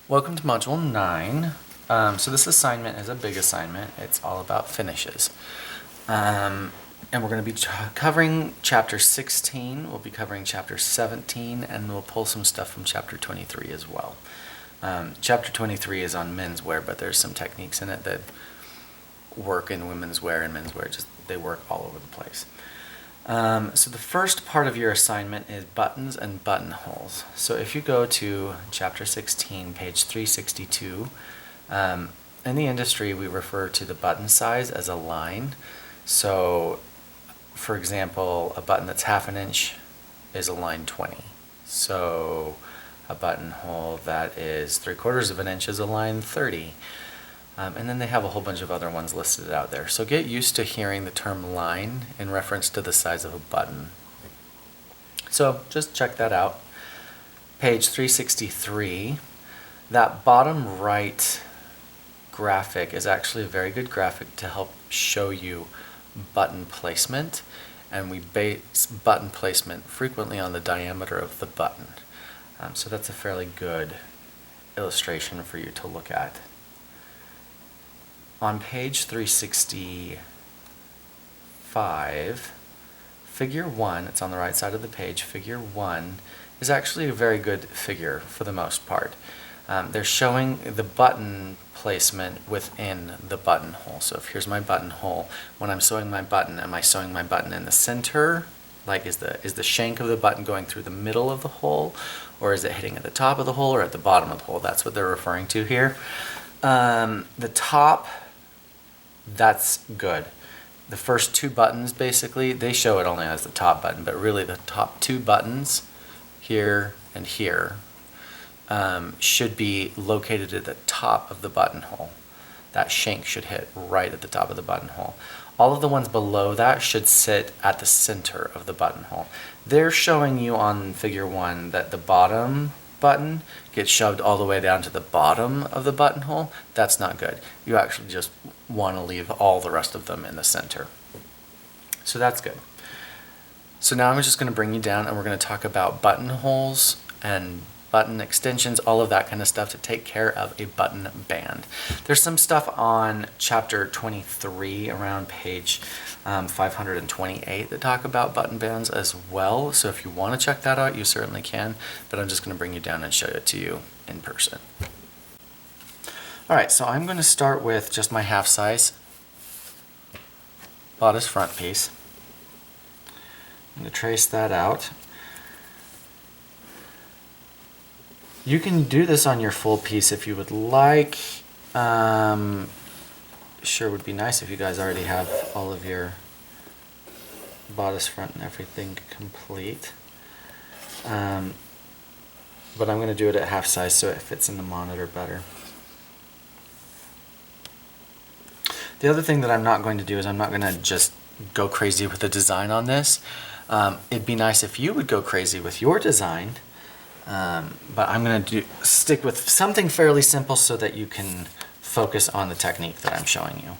Welcome to Module 9. So this assignment is a big assignment. It's all about finishes. And we're going to be covering Chapter 16, we'll be covering Chapter 17, and we'll pull some stuff from Chapter 23 as well. Chapter 23 is on menswear, but there's some techniques in it that work in women's wear and menswear. They work all over the place. So the first part of your assignment is buttons and buttonholes. So if you go to Chapter 16, page 362, in the industry we refer to the button size as a line. So for example, a button that's half an inch is a line 20. So a buttonhole that is 3/4 of an inch is a line 30. And then they have a whole bunch of other ones listed out there. So get used to hearing the term line in reference to the size of a button. So just check that out. Page 363, that bottom right graphic is actually a very good graphic to help show you button placement. And we base button placement frequently on the diameter of the button. So that's a fairly good illustration for you to look at. On page 365, figure 1, it's on the right side of the page, figure 1 is actually a very good figure for the most part. They're showing the button placement within the buttonhole. So if here's my buttonhole, when I'm sewing my button, am I sewing my button in the center? Like is the shank of the button going through the middle of the hole, or is it hitting at the top of the hole or at the bottom of the hole? That's what they're referring to here. The top, that's good. The first two buttons, basically, they show it only as the top button, but really the top two buttons, here and here, should be located at the top of the buttonhole. That shank should hit right at the top of the buttonhole. All of the ones below that should sit at the center of the buttonhole. They're showing you on figure 1 that the bottom button gets shoved all the way down to the bottom of the buttonhole. That's not good. You actually just want to leave all the rest of them in the center. So that's good. So now I'm just going to bring you down and we're going to talk about buttonholes and button extensions, all of that kind of stuff to take care of a button band. There's some stuff on Chapter 23 around page 528 that talk about button bands as well. So if you want to check that out, you certainly can, but I'm just going to bring you down and show it to you in person. Alright, so I'm going to start with just my half size bodice front piece. I'm going to trace that out. You can do this on your full piece if you would like. Sure would be nice if you guys already have all of your bodice front and everything complete. But I'm going to do it at half size so it fits in the monitor better. The other thing that I'm not going to do is I'm not going to just go crazy with the design on this. It'd be nice if you would go crazy with your design. But I'm going to stick with something fairly simple so that you can focus on the technique that I'm showing you.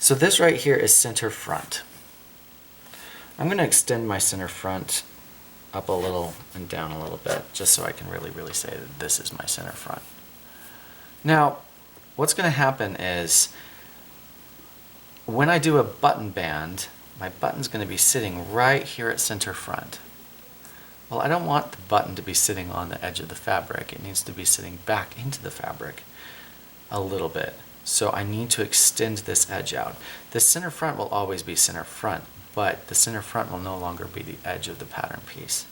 So this right here is center front. I'm going to extend my center front up a little and down a little bit just so I can really say that this is my center front. Now what's going to happen is when I do a button band, my button's going to be sitting right here at center front. Well, I don't want the button to be sitting on the edge of the fabric. It needs to be sitting back into the fabric a little bit. So I need to extend this edge out. The center front will always be center front, but the center front will no longer be the edge of the pattern piece.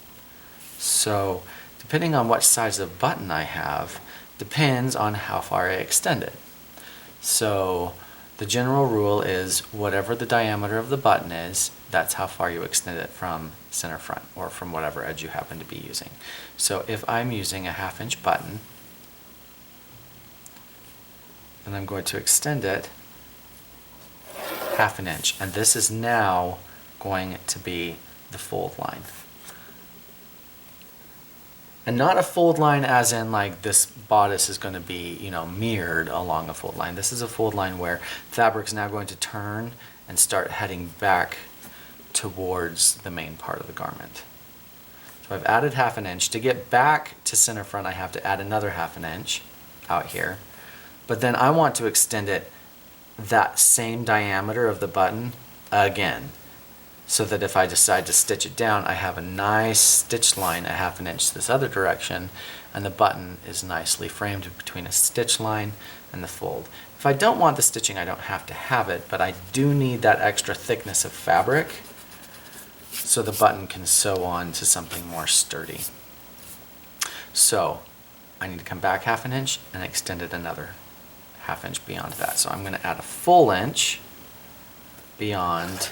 So depending on what size of button I have, depends on how far I extend it. So the general rule is whatever the diameter of the button is, that's how far you extend it from center front or from whatever edge you happen to be using. So if I'm using a 1/2 inch button, then I'm going to extend it 1/2 inch, and this is now going to be the fold line. And not a fold line as in like this bodice is going to be, mirrored along a fold line. This is a fold line where fabric's now going to turn and start heading back towards the main part of the garment. So I've added 1/2 inch. To get back to center front, I have to add another 1/2 inch. out here. But then I want to extend it that same diameter of the button again, so that if I decide to stitch it down, I have a nice stitch line 1/2 inch this other direction, and the button is nicely framed between a stitch line and the fold. If I don't want the stitching, I don't have to have it, but I do need that extra thickness of fabric so the button can sew on to something more sturdy. So I need to come back 1/2 inch and extend it another 1/2 inch beyond that. So I'm going to add a full inch beyond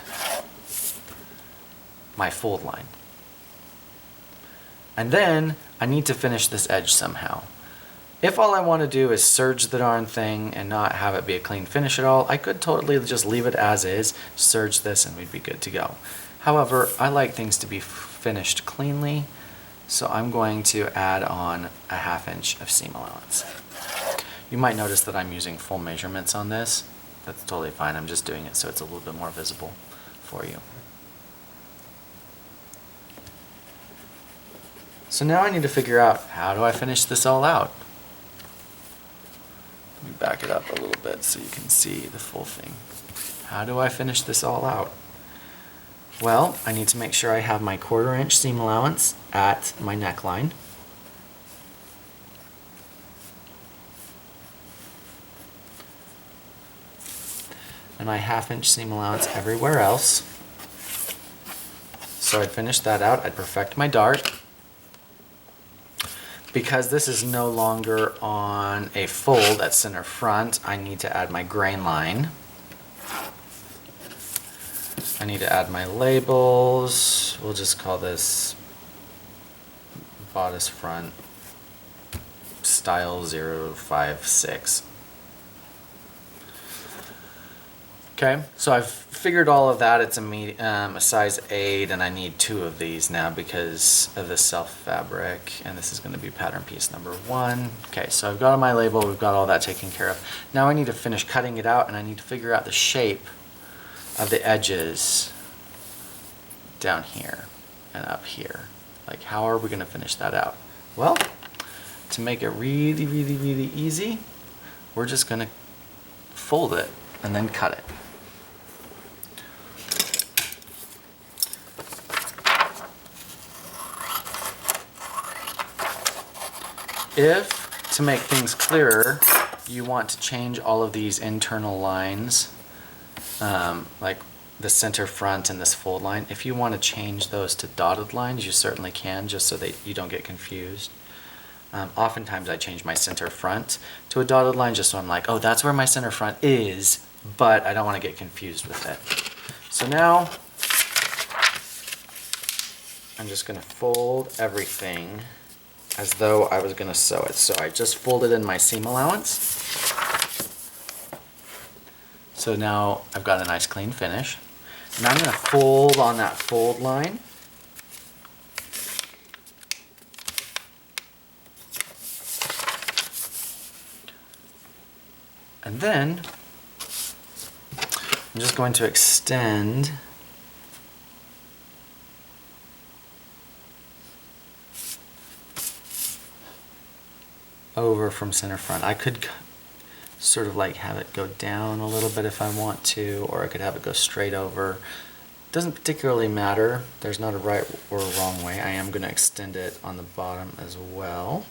my fold line. And then I need to finish this edge somehow. If all I want to do is serge the darn thing and not have it be a clean finish at all, I could totally just leave it as is, serge this, and we'd be good to go. However, I like things to be finished cleanly, so I'm going to add on a 1/2 inch of seam allowance. You might notice that I'm using full measurements on this. That's totally fine. I'm just doing it so it's a little bit more visible for you. So now I need to figure out, how do I finish this all out? Let me back it up a little bit so you can see the full thing. How do I finish this all out? Well, I need to make sure I have my 1/4 inch seam allowance at my neckline. And my 1/2 inch seam allowance everywhere else. So I'd finish that out, I'd perfect my dart. Because this is no longer on a fold at center front, I need to add my grain line. I need to add my labels. We'll just call this bodice front style 056. Okay, so I've figured all of that. It's a size 8, and I need 2 of these now because of the self fabric, and this is going to be pattern piece number 1. Okay, so I've got on my label, we've got all that taken care of. Now I need to finish cutting it out, and I need to figure out the shape of the edges down here and up here. Like, how are we going to finish that out? Well, to make it really, really, really easy, we're just going to fold it and then cut it. If, to make things clearer, you want to change all of these internal lines, like the center front and this fold line, if you want to change those to dotted lines, you certainly can, just so that you don't get confused. Oftentimes I change my center front to a dotted line just so I'm like, oh, that's where my center front is, but I don't want to get confused with it. So now I'm just going to fold everything as though I was going to sew it. So I just folded in my seam allowance. So now I've got a nice clean finish. And I'm going to fold on that fold line. And then I'm just going to extend over from center front. I could sort of like have it go down a little bit if I want to, or I could have it go straight over. Doesn't particularly matter. There's not a right or a wrong way. I am going to extend it on the bottom as well.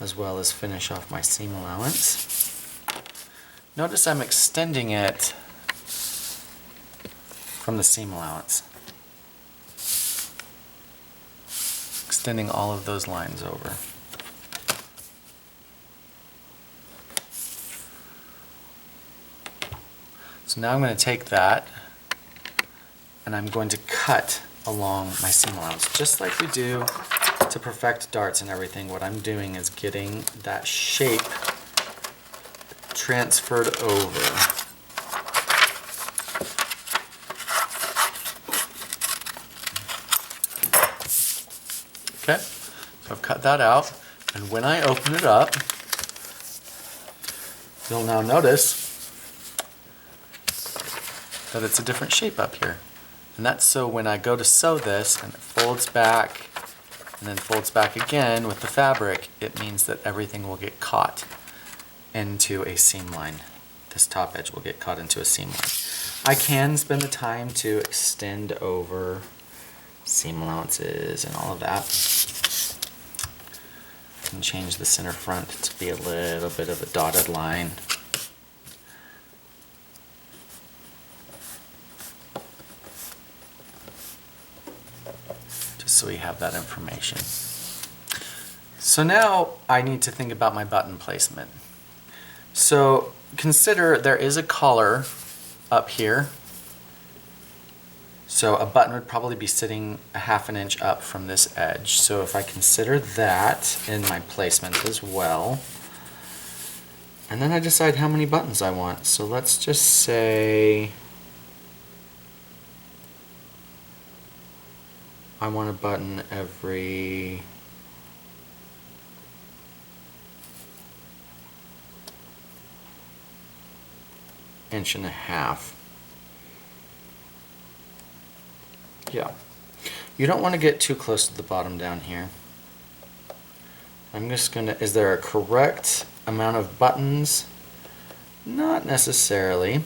As well as finish off my seam allowance. Notice I'm extending it from the seam allowance. Extending all of those lines over. So now I'm going to take that and I'm going to cut along my seam allowance, just like we do to perfect darts and everything. What I'm doing is getting that shape transferred over. Okay, so I've cut that out, and when I open it up, you'll now notice that it's a different shape up here. And that's so when I go to sew this and it folds back and then folds back again with the fabric, it means that everything will get caught into a seam line. This top edge will get caught into a seam line. I can spend the time to extend over seam allowances and all of that. I can change the center front to be a little bit of a dotted line. Just so we have that information. So now I need to think about my button placement. So consider there is a collar up here. So a button would probably be sitting a 1/2 inch up from this edge. So if I consider that in my placement as well, and then I decide how many buttons I want. So let's just say I want a button every inch and a half. Yeah. You don't want to get too close to the bottom down here. I'm just gonna, is there a correct amount of buttons? Not necessarily.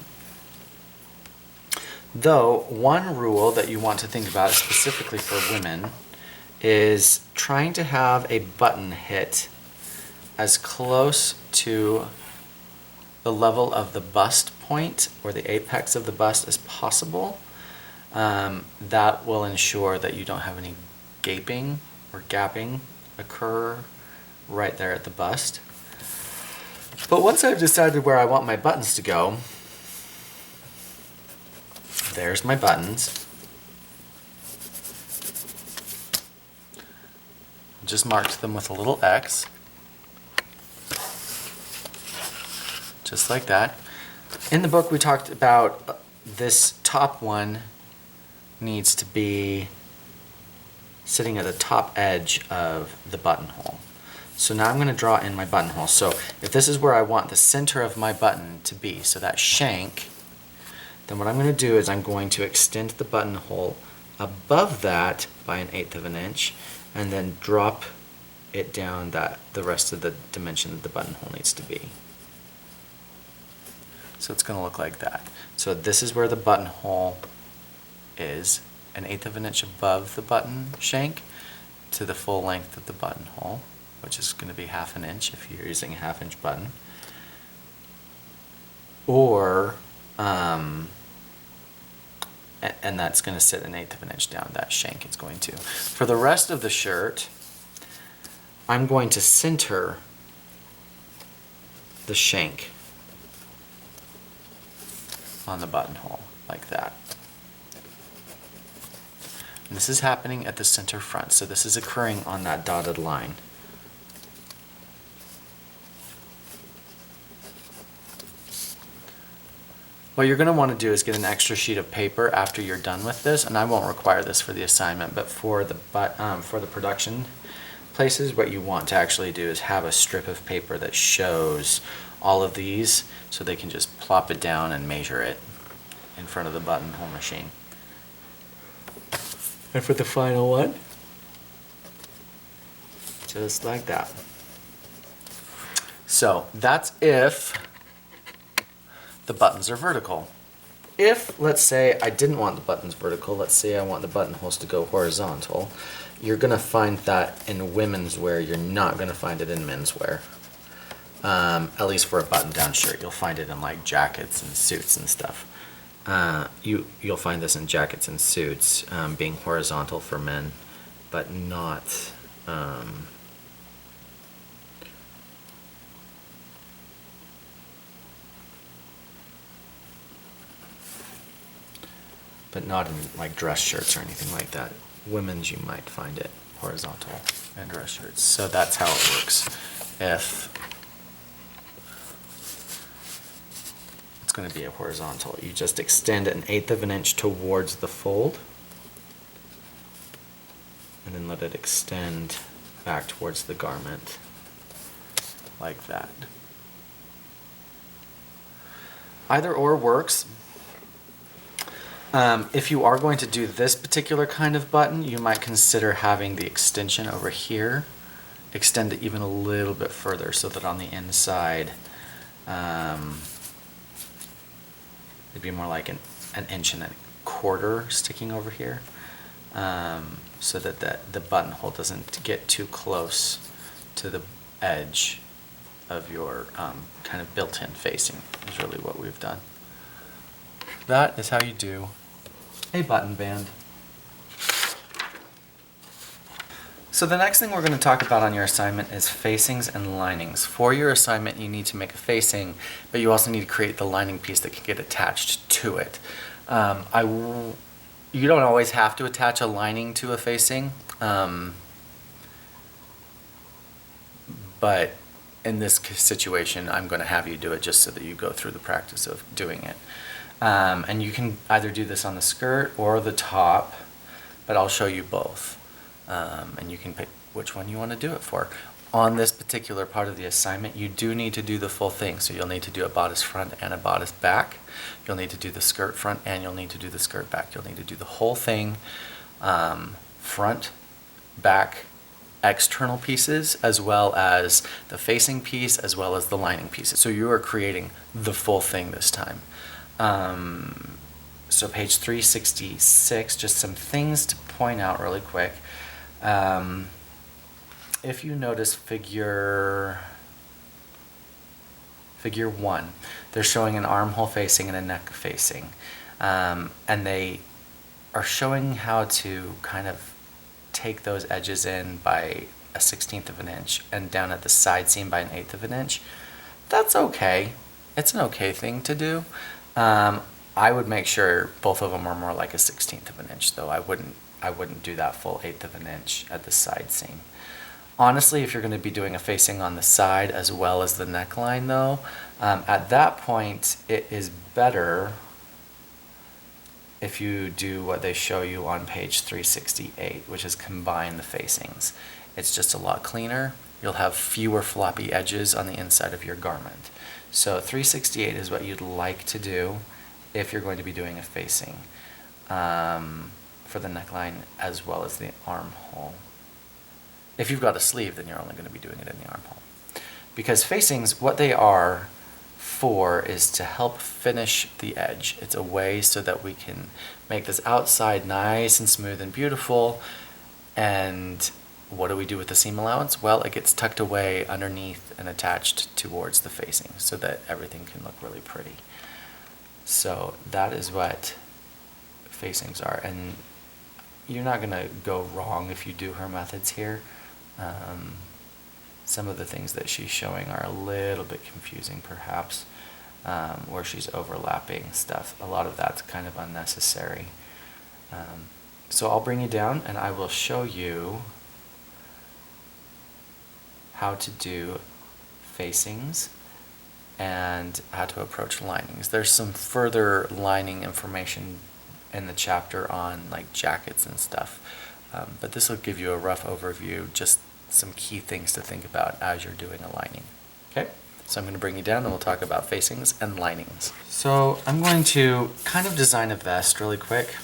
Though, one rule that you want to think about specifically for women is trying to have a button hit as close to the level of the bust point or the apex of the bust as possible. That will ensure that you don't have any gaping or gapping occur right there at the bust. But once I've decided where I want my buttons to go, there's my buttons. Just marked them with a little X. Just like that. In the book we talked about this top one needs to be sitting at the top edge of the buttonhole. So now I'm going to draw in my buttonhole. So if this is where I want the center of my button to be, so that shank, then what I'm going to do is I'm going to extend the buttonhole above that by 1/8 inch and then drop it down that the rest of the dimension that the buttonhole needs to be. So it's going to look like that. So this is where the buttonhole is, 1/8 inch above the button shank to the full length of the buttonhole, which is going to be 1/2 inch if you're using a 1/2 inch button. Or, and that's going to sit 1/8 inch down, that shank is going to. For the rest of the shirt, I'm going to center the shank on the buttonhole like that. And this is happening at the center front, so this is occurring on that dotted line. What you're going to want to do is get an extra sheet of paper after you're done with this, and I won't require this for the assignment, but for the production places, what you want to actually do is have a strip of paper that shows all of these, so they can just plop it down and measure it in front of the buttonhole machine. And for the final one, just like that. So that's if the buttons are vertical. If, let's say, I didn't want the buttons vertical, let's say I want the buttonholes to go horizontal, you're going to find that in women's wear, you're not going to find it in men's wear. At least for a button-down shirt. You'll find it in like jackets and suits and stuff. You'll find this in jackets and suits, being horizontal for men, but not in like dress shirts or anything like that. Women's, you might find it horizontal in dress shirts. So that's how it works. If it's going to be a horizontal, you just extend 1/8 inch towards the fold and then let it extend back towards the garment like that. Either or works. If you are going to do this particular kind of button, you might consider having the extension over here extend it even a little bit further so that on the inside it'd be more like an inch and a quarter sticking over here, so that the buttonhole doesn't get too close to the edge of your kind of built-in facing is really what we've done. That is how you do a button band. So the next thing we're going to talk about on your assignment is facings and linings. For your assignment, you need to make a facing, but you also need to create the lining piece that can get attached to it. You don't always have to attach a lining to a facing, but in this situation, I'm going to have you do it just so that you go through the practice of doing it. And you can either do this on the skirt or the top, but I'll show you both. And you can pick which one you want to do it for. On this particular part of the assignment, you do need to do the full thing. So you'll need to do a bodice front and a bodice back. You'll need to do the skirt front and you'll need to do the skirt back. You'll need to do the whole thing, front, back, external pieces, as well as the facing piece, as well as the lining pieces. So you are creating the full thing this time. So page 366, just some things to point out really quick. If you notice figure 1, they're showing an armhole facing and a neck facing. And they are showing how to kind of take those edges in by a 1/16 of an inch and down at the side seam by an 1/8 of an inch. That's okay. It's an okay thing to do. I would make sure both of them are more like a 1/16 of an inch, though. I wouldn't do that full 1/8 of an inch at the side seam. Honestly, if you're going to be doing a facing on the side as well as the neckline, though, at that point it is better if you do what they show you on page 368, which is combine the facings. It's just a lot cleaner. You'll have fewer floppy edges on the inside of your garment. So 368 is what you'd like to do if you're going to be doing a facing for the neckline as well as the armhole. If you've got a sleeve, then you're only going to be doing it in the armhole. Because facings, what they are for is to help finish the edge. It's a way so that we can make this outside nice and smooth and beautiful. And what do we do with the seam allowance? Well, it gets tucked away underneath and attached towards the facing so that everything can look really pretty. So that is what facings are. And you're not going to go wrong if you do her methods here. Some of the things that she's showing are a little bit confusing perhaps, where she's overlapping stuff. A lot of that's kind of unnecessary. So I'll bring you down and I will show you how to do facings and how to approach linings. There's some further lining information in the chapter on like jackets and stuff, but this will give you a rough overview, just some key things to think about as you're doing a lining. Okay, so I'm going to bring you down and we'll talk about facings and linings. So I'm going to kind of design a vest really quick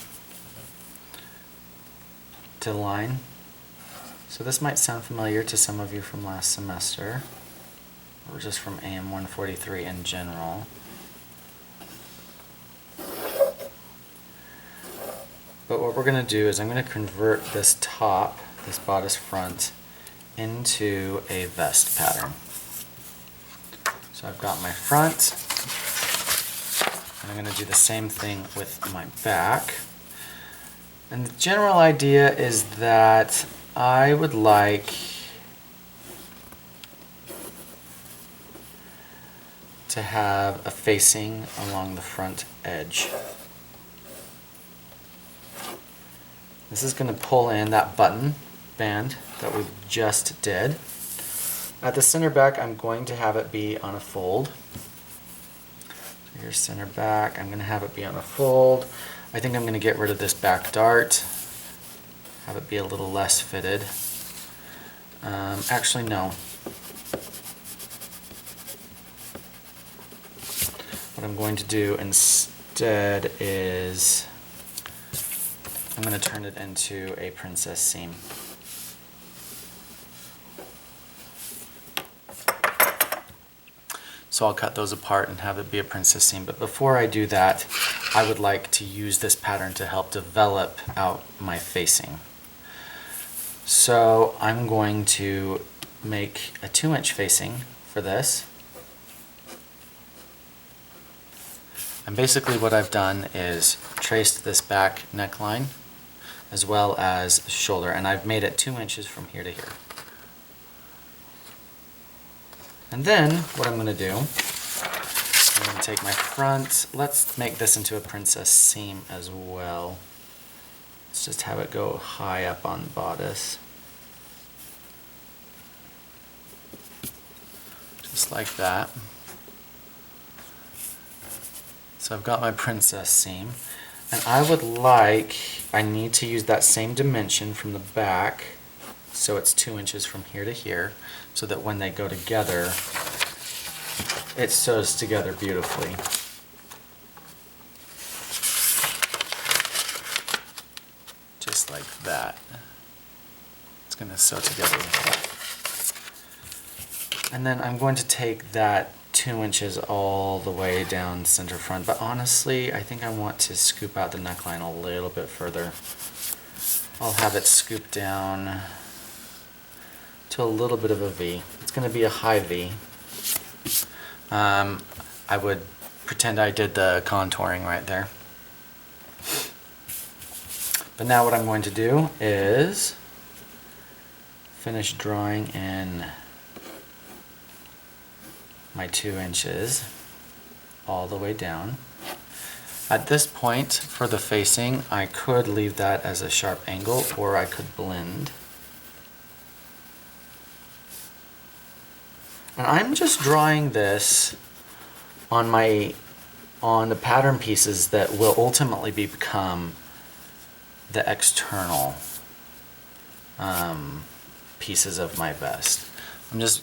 to line. So this might sound familiar to some of you from last semester, or just from AM 143 in general. But what we're going to do is I'm going to convert this top, this bodice front, into a vest pattern. So I've got my front, and I'm going to do the same thing with my back. And the general idea is that I would like to have a facing along the front edge. This is going to pull in that button band that we just did. At the center back, I'm going to have it be on a fold. So here's center back. I'm going to have it be on a fold. I think I'm going to get rid of this back dart, have it be a little less fitted. Actually, no. What I'm going to do instead is I'm going to turn it into a princess seam. So I'll cut those apart and have it be a princess seam. But before I do that, I would like to use this pattern to help develop out my facing. So I'm going to make a 2-inch facing for this. And basically what I've done is traced this back neckline as well as shoulder, and I've made it 2 inches from here to here. And then what I'm going to do, I'm going to take my front, let's make this into a princess seam as well. Let's just have it go high up on bodice. Just like that. So I've got my princess seam, and I need to use that same dimension from the back, so it's 2 inches from here to here, so that when they go together, it sews together beautifully. Just like that. It's going to sew together like that. And then I'm going to take that 2 inches all the way down center front, but honestly I think I want to scoop out the neckline a little bit further. I'll have it scoop down to a little bit of a V. It's going to be a high V. I would pretend I did the contouring right there. But now what I'm going to do is finish drawing in my 2 inches all the way down. At this point, for the facing, I could leave that as a sharp angle, or I could blend. And I'm just drawing this on the pattern pieces that will ultimately become the external pieces of my vest. I'm just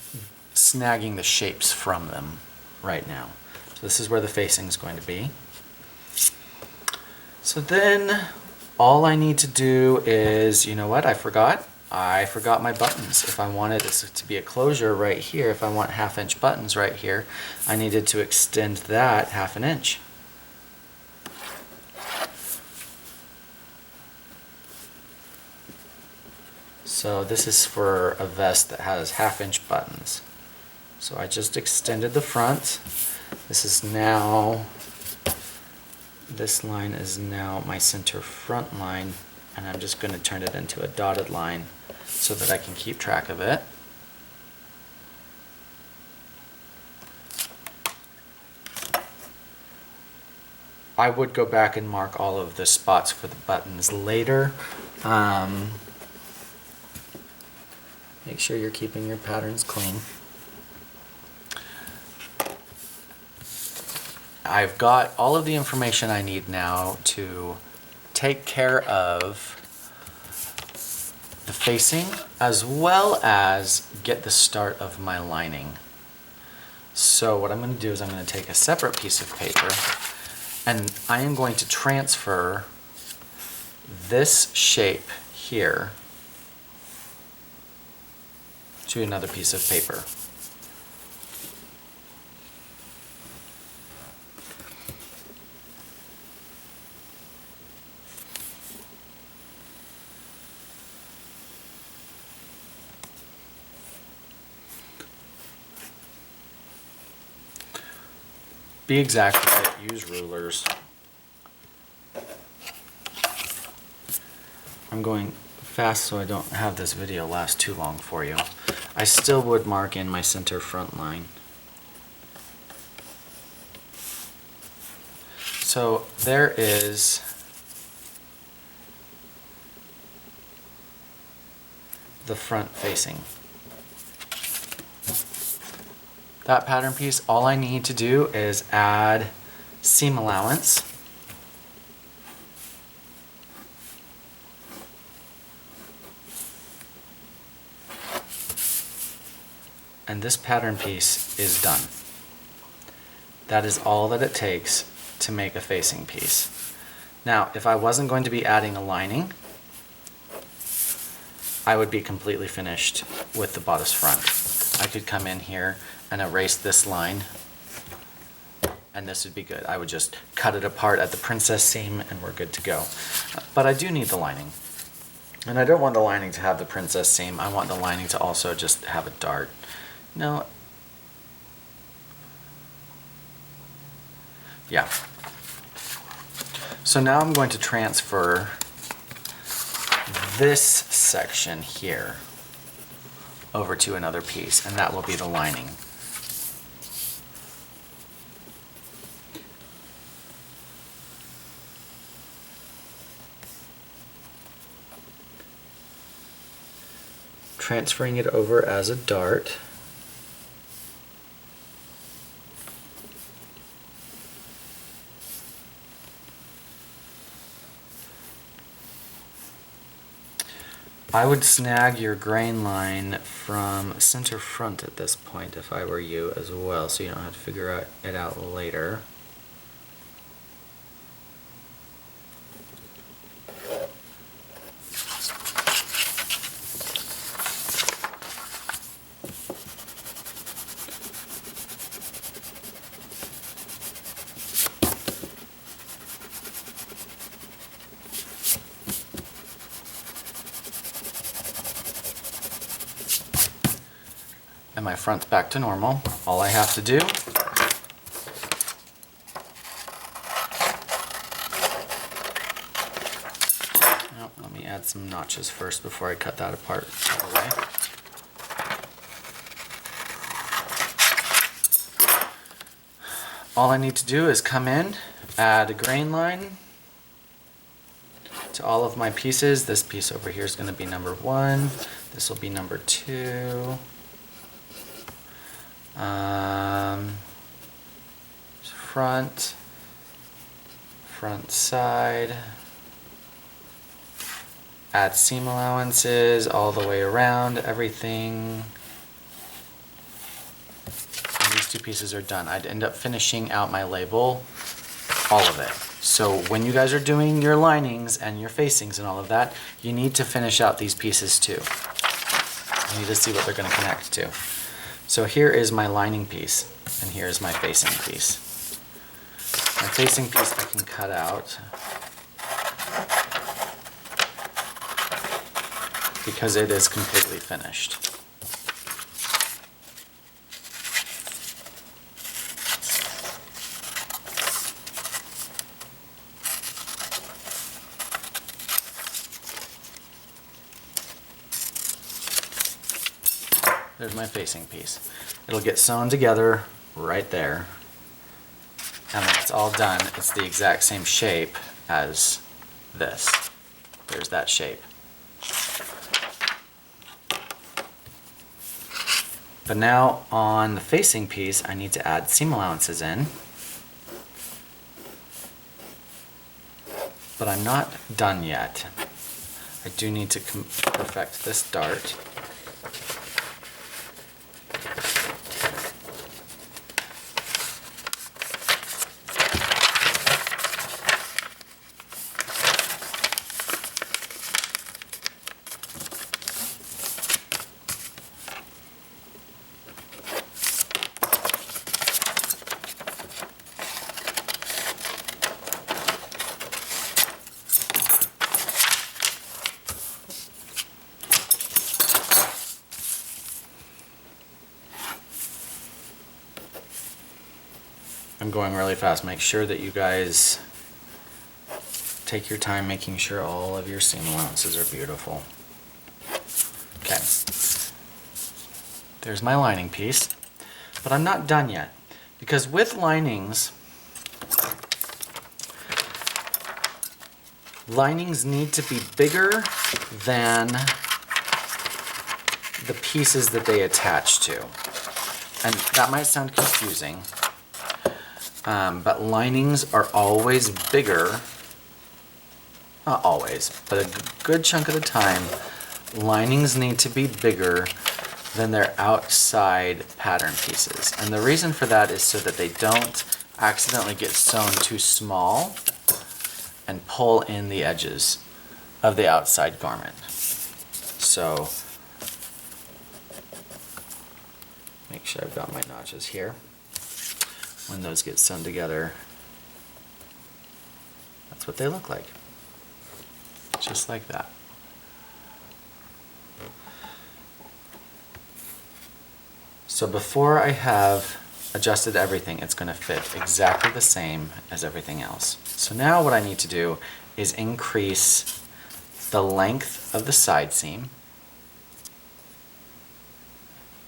snagging the shapes from them right now. So this is where the facing is going to be. So then all I need to do is, you know what, I forgot my buttons. If I wanted this to be a closure right here, if I want 1/2 inch buttons right here, I needed to extend that 1/2 inch. So this is for a vest that has 1/2 inch buttons. So I just extended the front. This line is now my center front line, and I'm just going to turn it into a dotted line so that I can keep track of it. I would go back and mark all of the spots for the buttons later. Make sure you're keeping your patterns clean. I've got all of the information I need now to take care of the facing as well as get the start of my lining. So what I'm going to do is I'm going to take a separate piece of paper and I am going to transfer this shape here to another piece of paper. Be exact with it, use rulers. I'm going fast so I don't have this video last too long for you. I still would mark in my center front line. So there is the front facing. That pattern piece, all I need to do is add seam allowance. And this pattern piece is done. That is all that it takes to make a facing piece. Now, if I wasn't going to be adding a lining, I would be completely finished with the bodice front. I could come in here and erase this line, and this would be good. I would just cut it apart at the princess seam and we're good to go. But I do need the lining. And I don't want the lining to have the princess seam. I want the lining to also just have a dart. No. Yeah. So now I'm going to transfer this section here over to another piece, and that will be the lining. Transferring it over as a dart. I would snag your grain line from center front at this point if I were you as well, so you don't have to figure it out later. And my front's back to normal. All I have to do let me add some notches first before I cut that apart all the way. All I need to do is come in, add a grain line to all of my pieces. This piece over here is going to be number 1. This will be number 2. Front side, add seam allowances all the way around everything. And these 2 pieces are done. I'd end up finishing out my label, all of it. So when you guys are doing your linings and your facings and all of that, you need to finish out these pieces too. You need to see what they're going to connect to. So here is my lining piece, and here's my facing piece. My facing piece I can cut out because it is completely finished. There's my facing piece. It'll get sewn together right there. And when it's all done, it's the exact same shape as this. There's that shape. But now on the facing piece, I need to add seam allowances in. But I'm not done yet. I do need to perfect this dart. I'm going really fast. Make sure that you guys take your time making sure all of your seam allowances are beautiful. Okay. There's my lining piece. But I'm not done yet, because with linings need to be bigger than the pieces that they attach to. And that might sound confusing. But linings are always bigger, not always, but a good chunk of the time, linings need to be bigger than their outside pattern pieces. And the reason for that is so that they don't accidentally get sewn too small and pull in the edges of the outside garment. So make sure I've got my notches here. When those get sewn together, that's what they look like. Just like that. So before I have adjusted everything, it's going to fit exactly the same as everything else. So now what I need to do is increase the length of the side seam,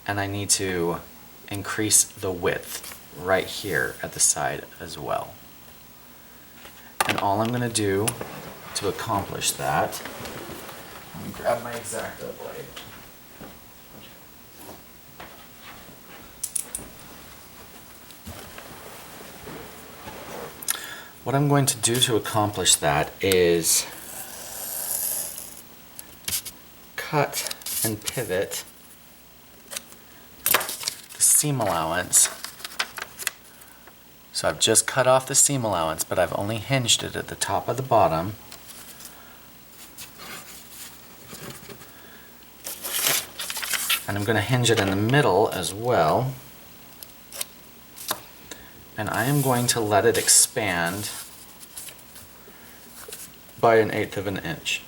and I need to increase the width right here at the side as well. And all I'm going to do to accomplish that, let me grab my X-Acto blade. What I'm going to do to accomplish that is cut and pivot the seam allowance. So I've just cut off the seam allowance, but I've only hinged it at the top of the bottom. And I'm going to hinge it in the middle as well. And I am going to let it expand by 1/8 of an inch.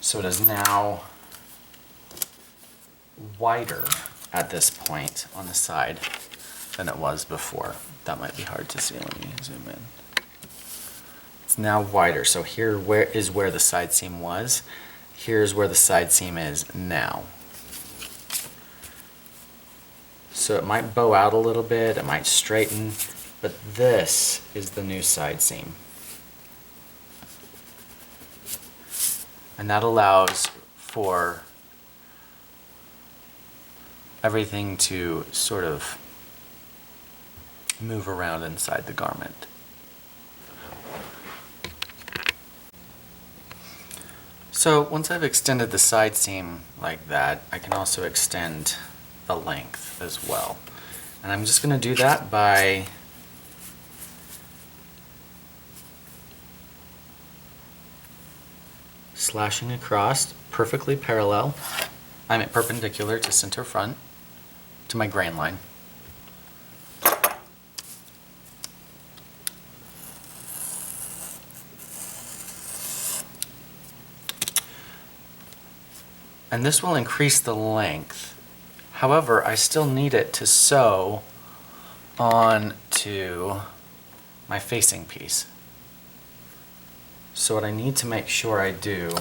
So it is now wider at this point on the side than it was before. That might be hard to see. Let me zoom in. It's now wider. So here is where the side seam was. Here's where the side seam is now. So it might bow out a little bit, it might straighten, but this is the new side seam. And that allows for everything to sort of move around inside the garment. So once I've extended the side seam like that, I can also extend the length as well. And I'm just going to do that by slashing across perfectly parallel. I'm at perpendicular to center front to my grain line. And this will increase the length. However, I still need it to sew onto my facing piece. So what I need to make sure I do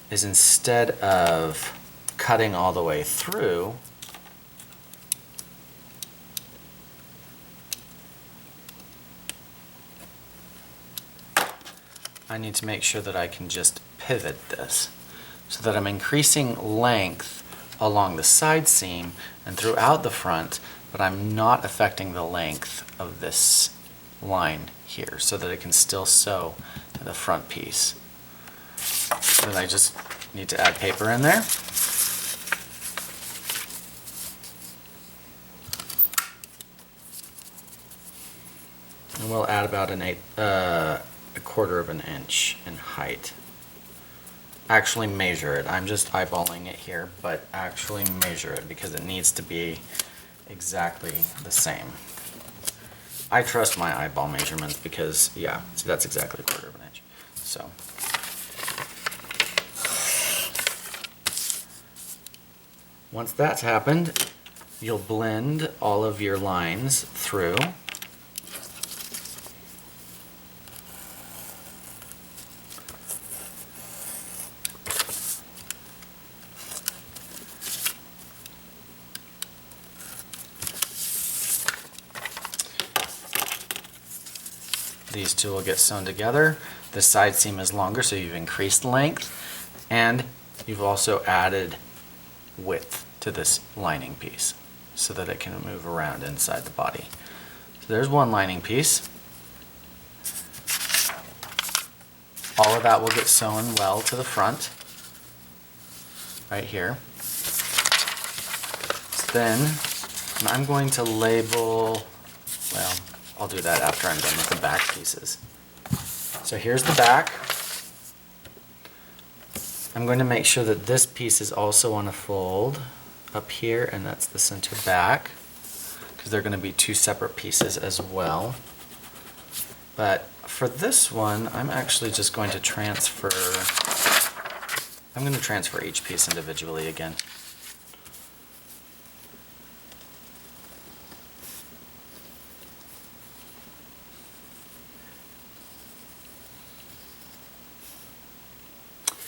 is, instead of cutting all the way through, I need to make sure that I can just pivot this so that I'm increasing length along the side seam and throughout the front, but I'm not affecting the length of this line here, so that it can still sew to the front piece. Then I just need to add paper in there. And we'll add about a quarter of an inch in height. Actually measure it. I'm just eyeballing it here, but actually measure it because it needs to be exactly the same. I trust my eyeball measurements because, yeah, see, that's exactly a quarter of an inch. So, once that's happened, you'll blend all of your lines through. These two will get sewn together. The side seam is longer, so you've increased length, and you've also added width to this lining piece so that it can move around inside the body. So there's one lining piece. All of that will get sewn well to the front, right here. So then I'm going to label, well, I'll do that after I'm done with the back pieces. So here's the back. I'm going to make sure that this piece is also on a fold up here, and that's the center back, because they're going to be two separate pieces as well. But for this one, I'm actually just going to transfer, I'm going to transfer each piece individually again.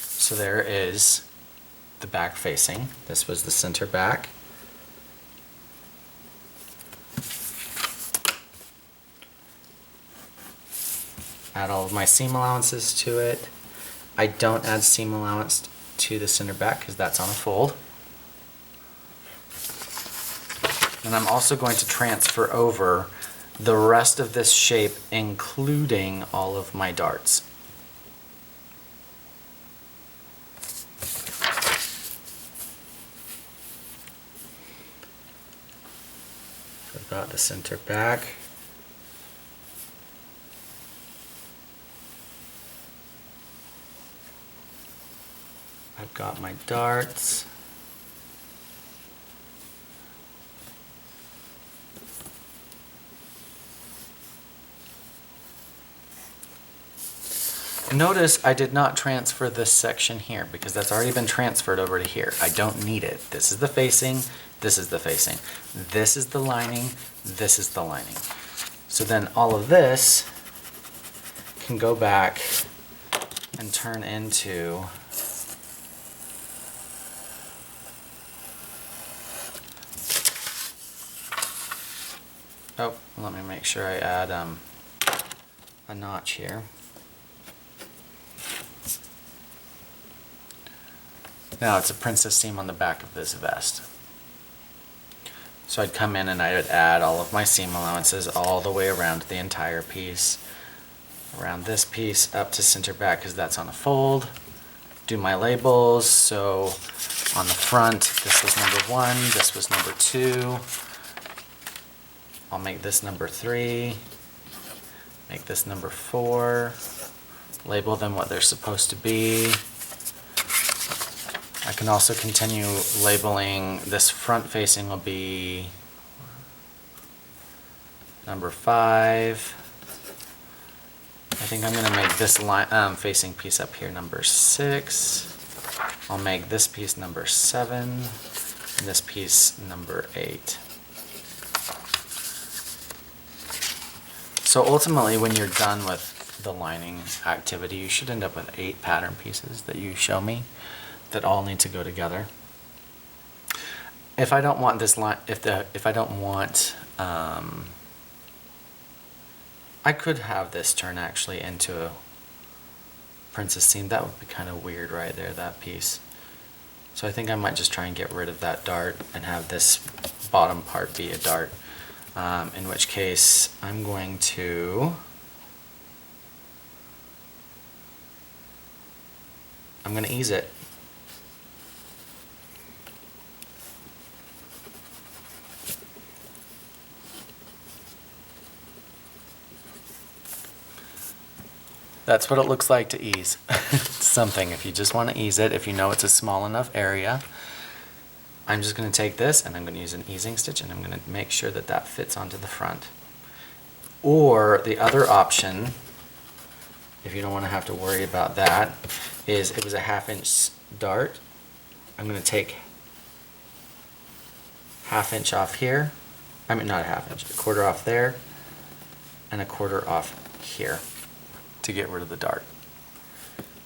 So there is the back facing. This was the center back. Add all of my seam allowances to it. I don't add seam allowance to the center back because that's on a fold. And I'm also going to transfer over the rest of this shape, including all of my darts. I've got the center back. I've got my darts. Notice I did not transfer this section here because that's already been transferred over to here. I don't need it. This is the facing, this is the facing. This is the lining, this is the lining. So then all of this can go back and turn into oh, let me make sure I add a notch here. Now it's a princess seam on the back of this vest. So I'd come in and I would add all of my seam allowances all the way around the entire piece. Around this piece up to center back because that's on a fold. Do my labels. So on the front, this was number 1, this was number 2. I'll make this number 3. Make this number 4. Label them what they're supposed to be. I can also continue labeling. This front facing will be number 5. I think I'm going to make this facing piece up here number 6. I'll make this piece number 7 and this piece number 8. So ultimately, when you're done with the lining activity, you should end up with 8 pattern pieces that you show me that all need to go together. If I don't want this line, if I don't want, I could have this turn actually into a princess seam. That would be kind of weird right there, that piece. So I think I might just try and get rid of that dart and have this bottom part be a dart. In which case I'm going to ease it. That's what it looks like to ease something. If you just want to ease it, if you know it's a small enough area, I'm just going to take this and I'm going to use an easing stitch and I'm going to make sure that that fits onto the front. Or the other option, if you don't want to have to worry about that, is it was a 1/2 inch dart. I'm going to take 1/2 inch off here. I mean, not a 1/2 inch, 1/4 off there, and 1/4 off here to get rid of the dart.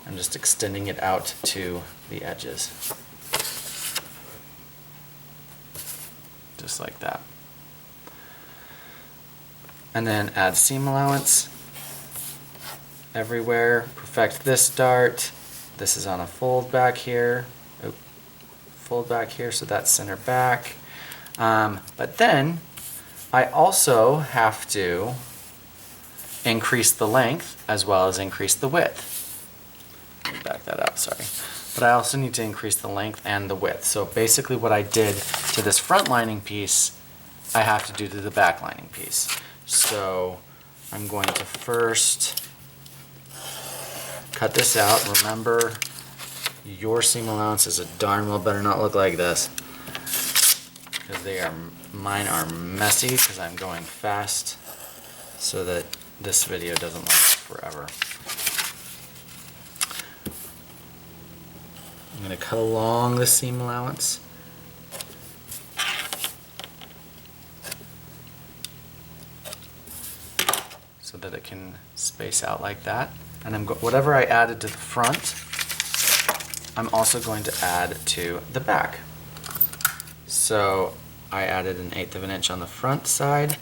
I'm just extending it out to the edges. Just like that. And then add seam allowance everywhere. Perfect this dart. This is on a fold back here. Oop. Fold back here, so that's center back. But then I also have to increase the length as well as increase the width. Let me back that out, sorry. But I also need to increase the length and the width. So basically what I did to this front lining piece, I have to do to the back lining piece. So I'm going to first cut this out. Remember, your seam allowances darn well better not look like this, because mine are messy because I'm going fast so that this video doesn't last forever. I'm going to cut along the seam allowance. So that it can space out like that. And whatever I added to the front, I'm also going to add to the back. So I added 1/8 of an inch on the front side.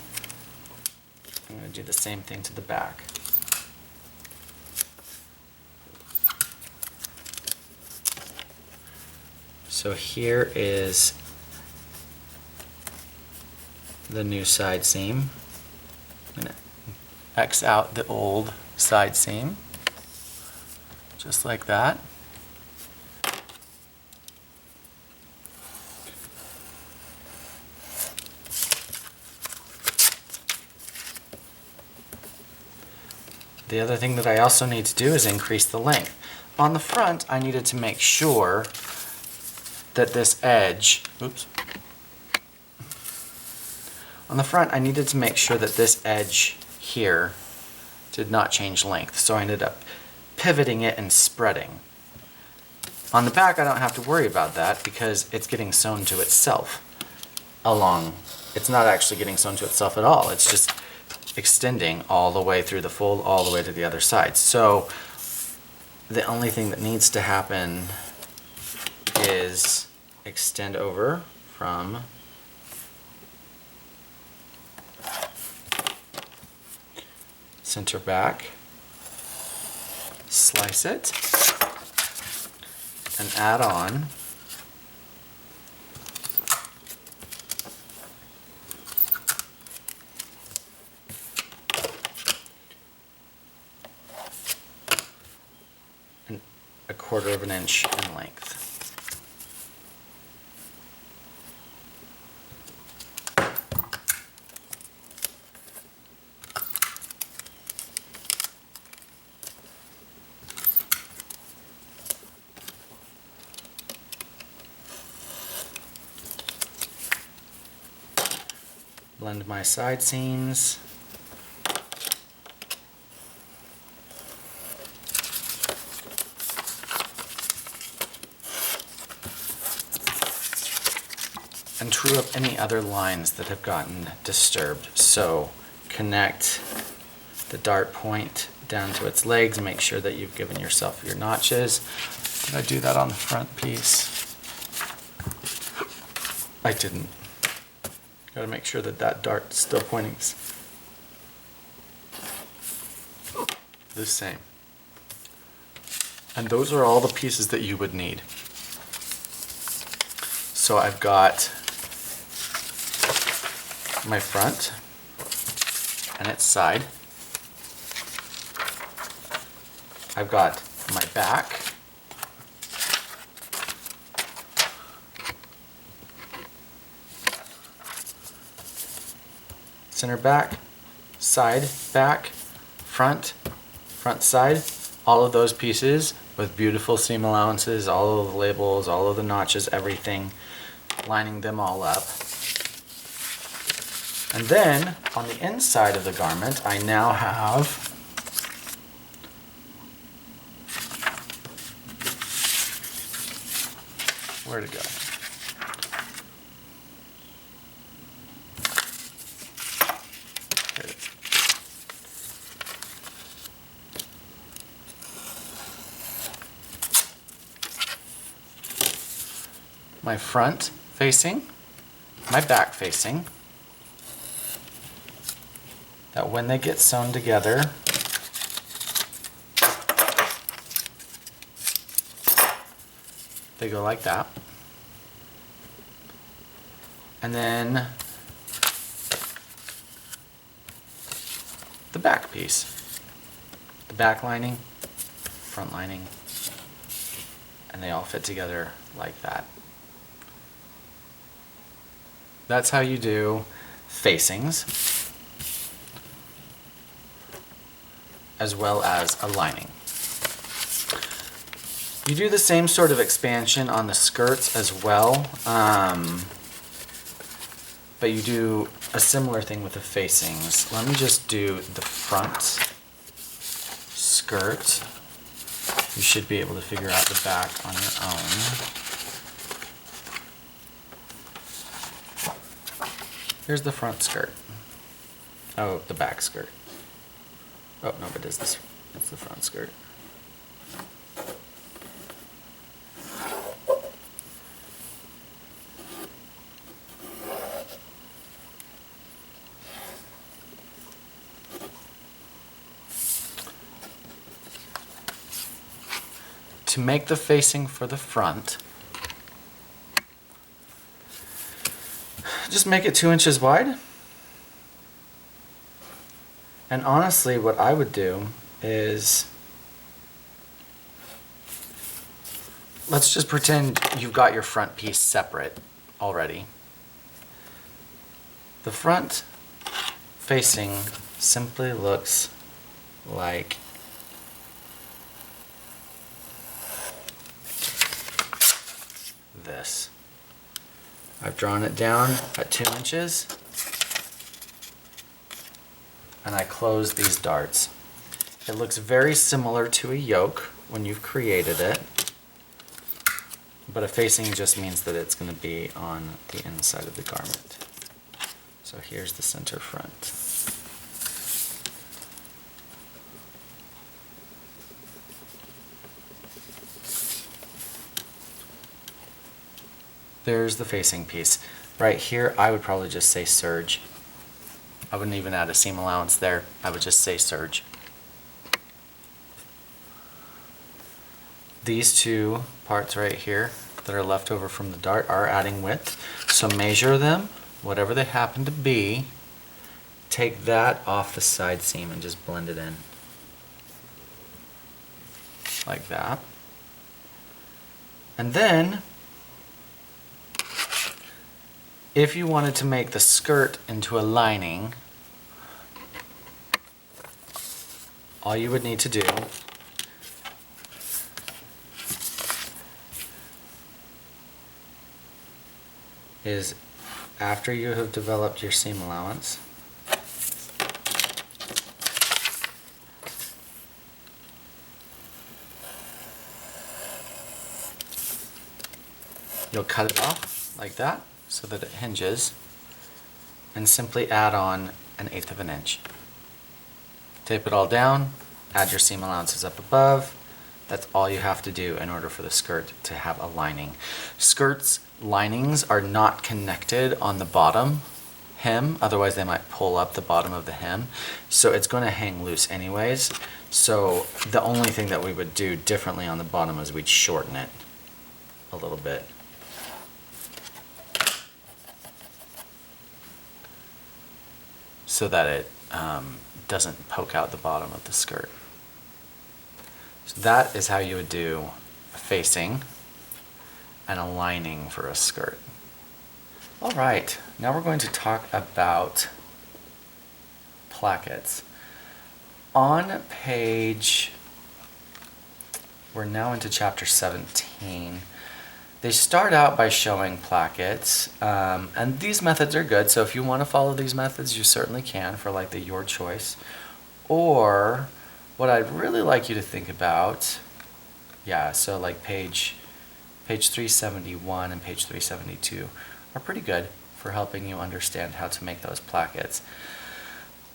I'm going to do the same thing to the back. So here is the new side seam. I'm going to X out the old side seam, just like that. The other thing that I also need to do is increase the length. On the front, I needed to make sure that this edge, on the front I needed to make sure that this edge here did not change length, so I ended up pivoting it and spreading. On the back I don't have to worry about that because it's getting sewn to itself along. It's not actually getting sewn to itself at all, it's just extending all the way through the fold all the way to the other side. So the only thing that needs to happen is extend over from center back, slice it, and add on a 1/4 of an inch in length. Blend my side seams. And true up any other lines that have gotten disturbed. So connect the dart point down to its legs, make sure that you've given yourself your notches. Did I do that on the front piece? I didn't. Got to make sure that that dart's still pointing the same. And those are all the pieces that you would need. So I've got my front and its side. I've got my back. Center back, side, back, front, front side, all of those pieces with beautiful seam allowances, all of the labels, all of the notches, everything, lining them all up. And then on the inside of the garment, I now have where to go. Here it is. My front facing, my back facing, that when they get sewn together, they go like that. And then the back piece, the back lining, front lining, and they all fit together like that. That's how you do facings, as well as a lining. You do the same sort of expansion on the skirts as well, but you do a similar thing with the facings. Let me just do the front skirt. You should be able to figure out the back on your own. Here's the front skirt. Oh, the back skirt. Oh, no, but it is this. That's the front skirt. To make the facing for the front, just make it 2 inches wide. And honestly, what I would do is, let's just pretend you've got your front piece separate already. The front facing simply looks like this. I've drawn it down at 2 inches, and I close these darts. It looks very similar to a yoke when you've created it, but a facing just means that it's going to be on the inside of the garment. So here's the center front. There's the facing piece. Right here, I would probably just say serge. I wouldn't even add a seam allowance there. I would just say serge. These two parts right here that are left over from the dart are adding width. So measure them, whatever they happen to be. Take that off the side seam and just blend it in. Like that. And then, if you wanted to make the skirt into a lining, all you would need to do is, after you have developed your seam allowance, you'll cut it off like that so that it hinges, and simply add on 1/8 of an inch. Tape it all down, add your seam allowances up above. That's all you have to do in order for the skirt to have a lining. Skirts linings are not connected on the bottom hem, otherwise they might pull up the bottom of the hem. So it's going to hang loose anyways. So the only thing that we would do differently on the bottom is we'd shorten it a little bit. So that it doesn't poke out the bottom of the skirt. So that is how you would do a facing and a lining for a skirt. All right, now we're going to talk about plackets. On page, we're now into chapter 17. They start out by showing plackets, and these methods are good, so if you want to follow these methods, you certainly can for like the your choice. Or what I'd really like you to think about, yeah, so like page 371 and page 372 are pretty good for helping you understand how to make those plackets.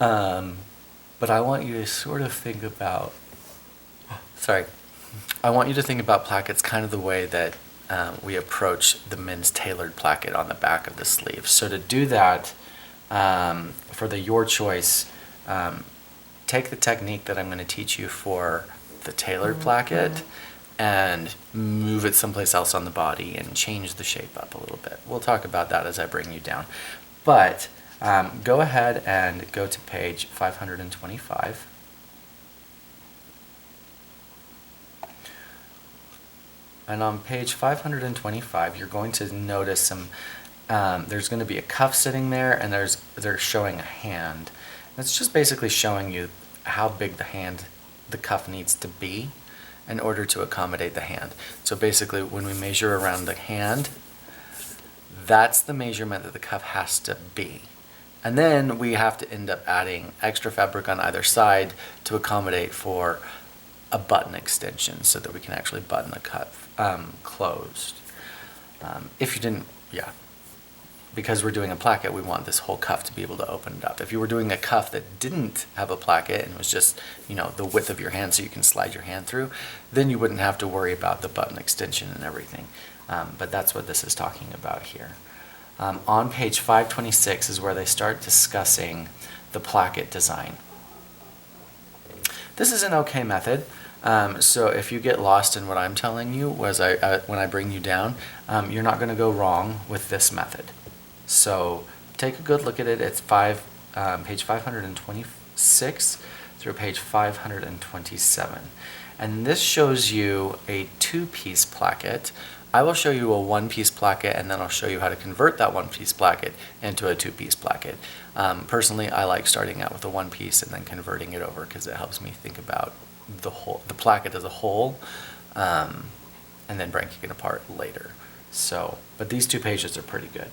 But I want you to sort of think about, I want you to think about plackets kind of the way that we approach the men's tailored placket on the back of the sleeve. So to do that, for the your choice, take the technique that I'm going to teach you for the tailored placket and move it someplace else on the body and change the shape up a little bit. We'll talk about that as I bring you down. But go ahead and go to page 525. And on page 525, you're going to notice some, there's going to be a cuff sitting there, and they're showing a hand. And it's just basically showing you how big the cuff needs to be in order to accommodate the hand. So basically, when we measure around the hand, that's the measurement that the cuff has to be. And then we have to end up adding extra fabric on either side to accommodate for a button extension so that we can actually button the cuff closed. If you didn't, yeah. Because we're doing a placket, we want this whole cuff to be able to open it up. If you were doing a cuff that didn't have a placket and was just, the width of your hand so you can slide your hand through, then you wouldn't have to worry about the button extension and everything. But that's what this is talking about here. On page 526 is where they start discussing the placket design. This is an okay method. So if you get lost in what I'm telling you when I bring you down, you're not going to go wrong with this method. So take a good look at it. It's page 526 through page 527. And this shows you a two-piece placket. I will show you a one-piece placket, and then I'll show you how to convert that one-piece placket into a two-piece placket. Personally, I like starting out with a one-piece and then converting it over because it helps me think about the placket as a whole, and then breaking it apart later. So, but these two pages are pretty good.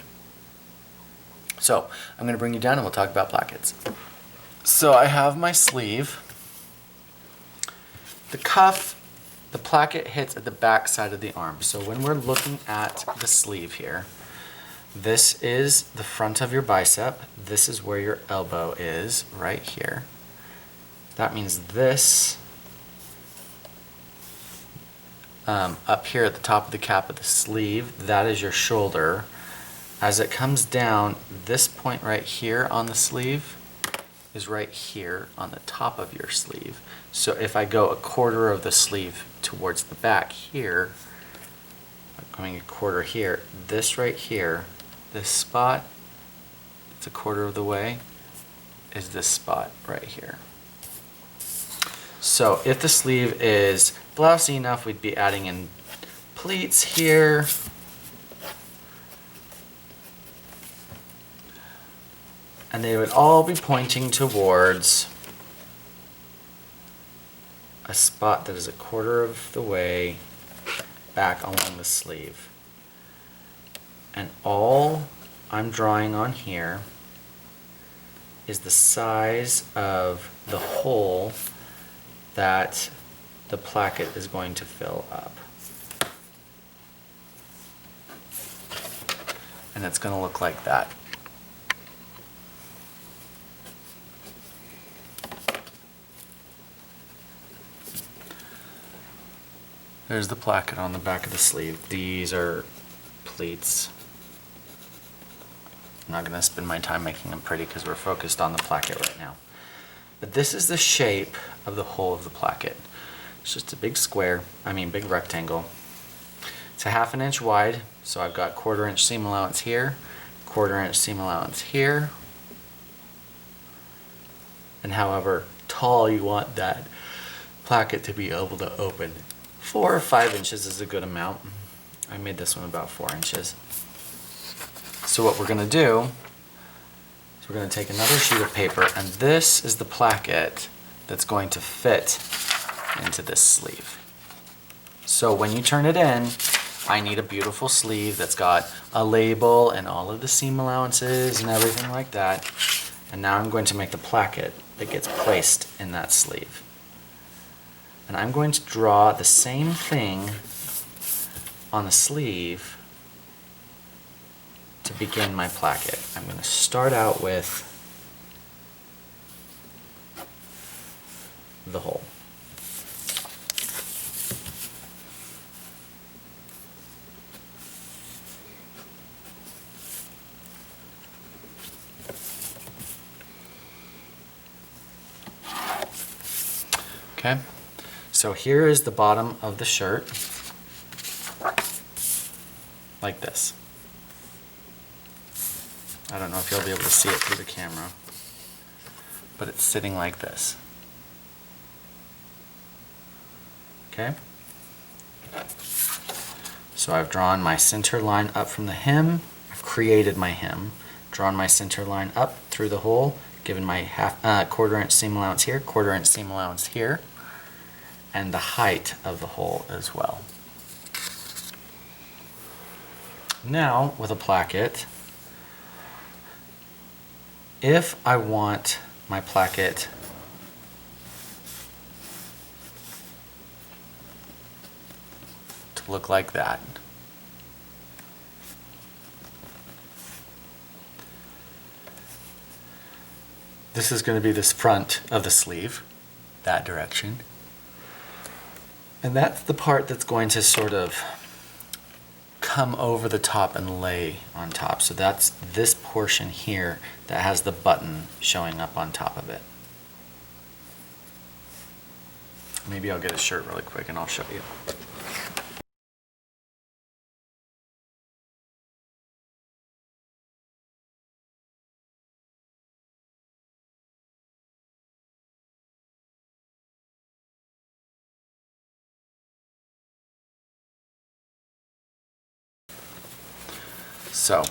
So I'm going to bring you down and we'll talk about plackets. So I have my sleeve. The cuff, the placket hits at the back side of the arm. So when we're looking at the sleeve here, this is the front of your bicep. This is where your elbow is, right here. That means this up here at the top of the cap of the sleeve, that is your shoulder. As it comes down, this point right here on the sleeve is right here on the top of your sleeve. So if I go a quarter of the sleeve towards the back here, going a quarter here, this right here, this spot, it's a quarter of the way, is this spot right here. So if the sleeve is blousy enough, we'd be adding in pleats here. And they would all be pointing towards a spot that is a quarter of the way back along the sleeve. And all I'm drawing on here is the size of the hole that the placket is going to fill up. And it's going to look like that. There's the placket on the back of the sleeve. These are pleats. I'm not going to spend my time making them pretty because we're focused on the placket right now. But this is the shape of the hole of the placket. It's just a big big rectangle. It's a 1/2 inch wide, so I've got 1/4 inch seam allowance here, 1/4 inch seam allowance here. And however tall you want that placket to be able to open. 4 or 5 inches is a good amount. I made this one about 4 inches. So what we're going to do is we're going to take another sheet of paper, and this is the placket that's going to fit into this sleeve. So when you turn it in, I need a beautiful sleeve that's got a label and all of the seam allowances and everything like that. And now I'm going to make the placket that gets placed in that sleeve. And I'm going to draw the same thing on the sleeve to begin my placket. I'm going to start out with the hole. Okay, so here is the bottom of the shirt, like this. I don't know if you'll be able to see it through the camera, but it's sitting like this. Okay? So I've drawn my center line up from the hem, I've created my hem, drawn my center line up through the hole, given my quarter inch seam allowance here, quarter inch seam allowance here, and the height of the hole as well. Now with a placket, if I want my placket to look like that, this is going to be the front of the sleeve, that direction. And that's the part that's going to sort of come over the top and lay on top. So that's this portion here that has the button showing up on top of it. Maybe I'll get a shirt really quick and I'll show you. So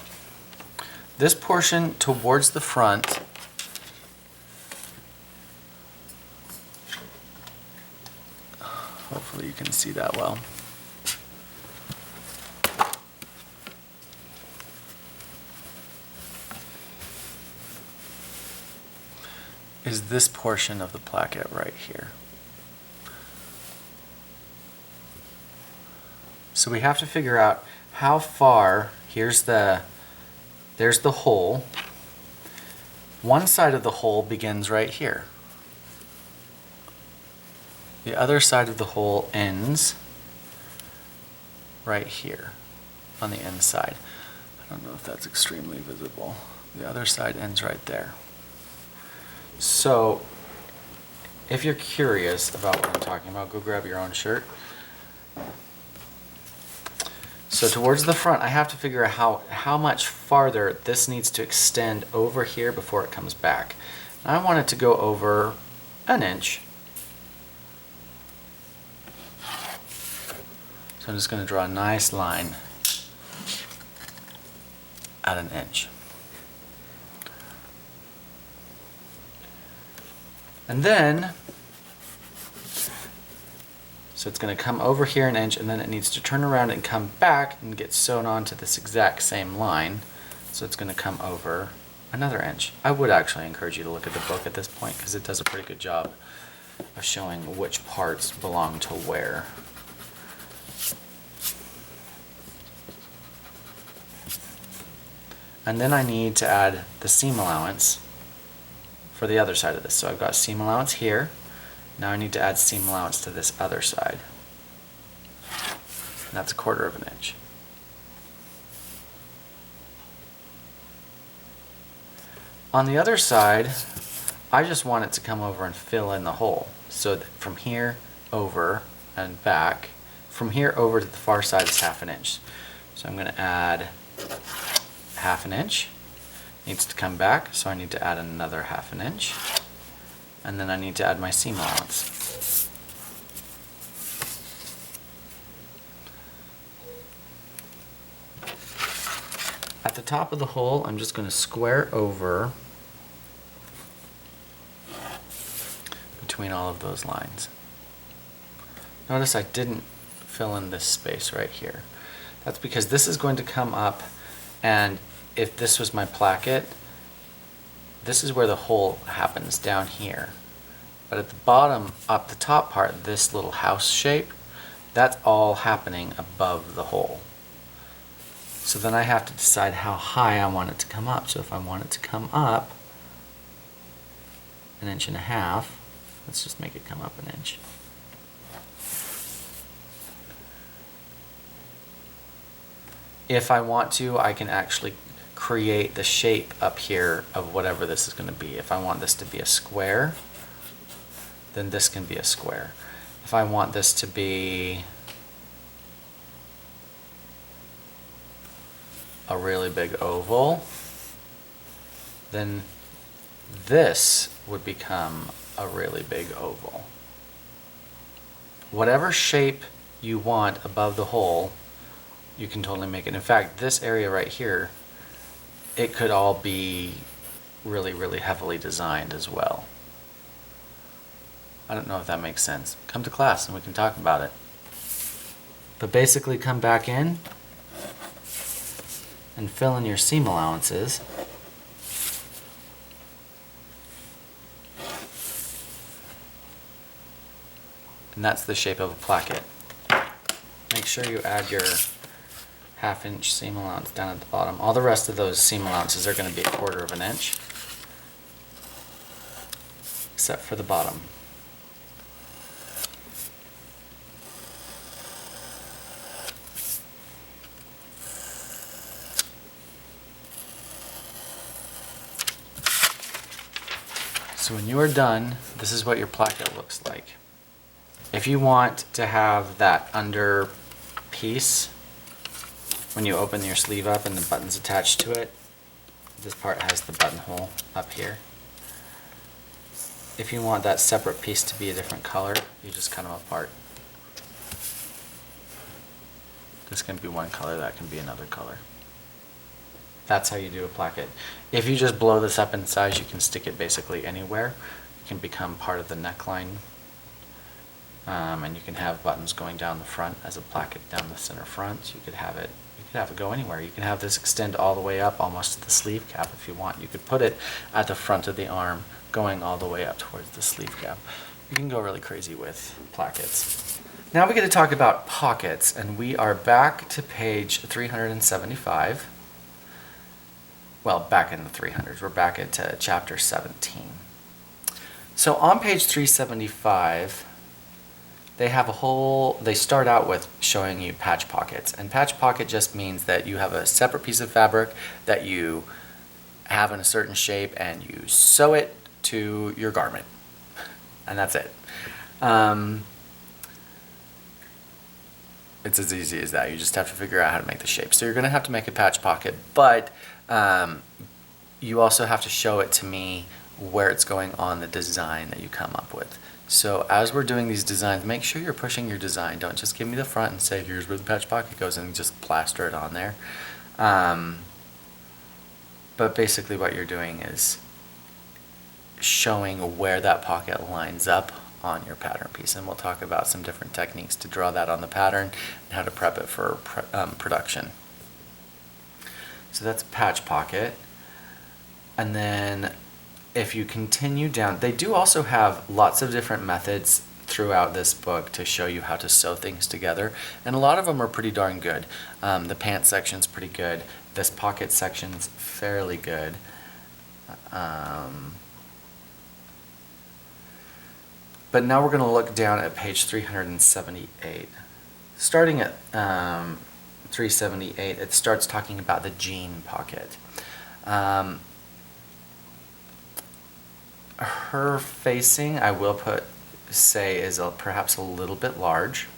this portion towards the front hopefully you can see that well. Is this portion of the placket right here. So we have to figure out how far, there's the hole. One side of the hole begins right here. The other side of the hole ends right here on the inside. I don't know if that's extremely visible. The other side ends right there. So if you're curious about what I'm talking about, go grab your own shirt. So towards the front, I have to figure out how much farther this needs to extend over here before it comes back. I want it to go over an inch. So I'm just going to draw a nice line at an inch. And then, so it's going to come over here an inch, and then it needs to turn around and come back and get sewn onto this exact same line. So it's going to come over another inch. I would actually encourage you to look at the book at this point because it does a pretty good job of showing which parts belong to where. And then I need to add the seam allowance for the other side of this. So I've got seam allowance here. Now I need to add seam allowance to this other side. And that's 1/4 of an inch. On the other side, I just want it to come over and fill in the hole. So that from here over and back, from here over to the far side is 1/2 inch. So I'm going to add 1/2 inch. Needs to come back, so I need to add another 1/2 inch. And then I need to add my seam allowance. At the top of the hole, I'm just going to square over between all of those lines. Notice I didn't fill in this space right here. That's because this is going to come up, and if this was my placket, this is where the hole happens, down here. But at the bottom, up the top part, this little house shape, that's all happening above the hole. So then I have to decide how high I want it to come up. So if I want it to come up 1.5 inches, let's just make it come up 1 inch. If I want to, I can actually create the shape up here of whatever this is going to be. If I want this to be a square, then this can be a square. If I want this to be a really big oval, then this would become a really big oval. Whatever shape you want above the hole, you can totally make it. In fact, this area right here, it could all be really, really heavily designed as well. I don't know if that makes sense. Come to class and we can talk about it. But basically come back in and fill in your seam allowances. And that's the shape of a placket. Make sure you add your 1/2 inch seam allowance down at the bottom. All the rest of those seam allowances are going to be 1/4 of an inch, except for the bottom. So when you are done, this is what your placket looks like. If you want to have that under piece, when you open your sleeve up and the button's attached to it, this part has the buttonhole up here. If you want that separate piece to be a different color, you just cut them apart. This can be one color, that can be another color. That's how you do a placket. If you just blow this up in size, you can stick it basically anywhere. It can become part of the neckline. And you can have buttons going down the front as a placket down the center front. You could have it go anywhere. You can have this extend all the way up almost to the sleeve cap if you want. You could put it at the front of the arm going all the way up towards the sleeve cap. You can go really crazy with plackets. Now we get to talk about pockets, and we are back to page 375. Well, back in the 300s. We're back at chapter 17. So on page 375, they start out with showing you patch pockets. And patch pocket just means that you have a separate piece of fabric that you have in a certain shape and you sew it to your garment. And that's it. It's as easy as that. You just have to figure out how to make the shape. So you're going to have to make a patch pocket, but you also have to show it to me where it's going on the design that you come up with. So as we're doing these designs, make sure you're pushing your design. Don't just give me the front and say, here's where the patch pocket goes, and just plaster it on there. But basically what you're doing is showing where that pocket lines up on your pattern piece. And we'll talk about some different techniques to draw that on the pattern and how to prep it for production. So that's a patch pocket. And then if you continue down, they do also have lots of different methods throughout this book to show you how to sew things together, and a lot of them are pretty darn good. The pants section's pretty good. This pocket section's fairly good. But now we're going to look down at page 378. Starting at 378, it starts talking about the jean pocket. Her facing, I will say, is perhaps a little bit large,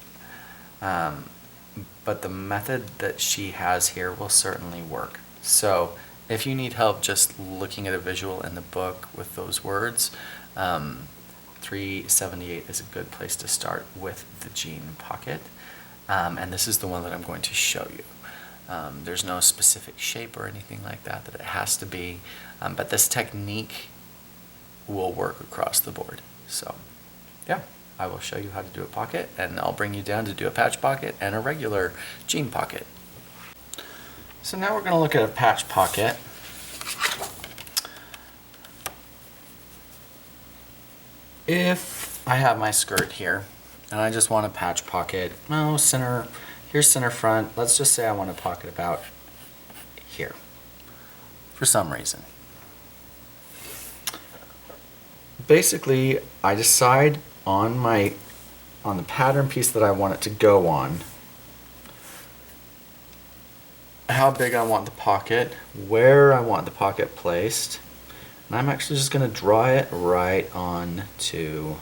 but the method that she has here will certainly work. So if you need help just looking at a visual in the book with those words, 378 is a good place to start with the jean pocket, and this is the one that I'm going to show you. There's no specific shape or anything like that it has to be, but this technique will work across the board. So yeah, I will show you how to do a pocket, and I'll bring you down to do a patch pocket and a regular jean pocket. So now we're going to look at a patch pocket. If I have my skirt here and I just want a patch pocket, here's center front. Let's just say I want a pocket about here for some reason. Basically, I decide on the pattern piece that I want it to go on, how big I want the pocket, where I want the pocket placed, and I'm actually just going to draw it right on to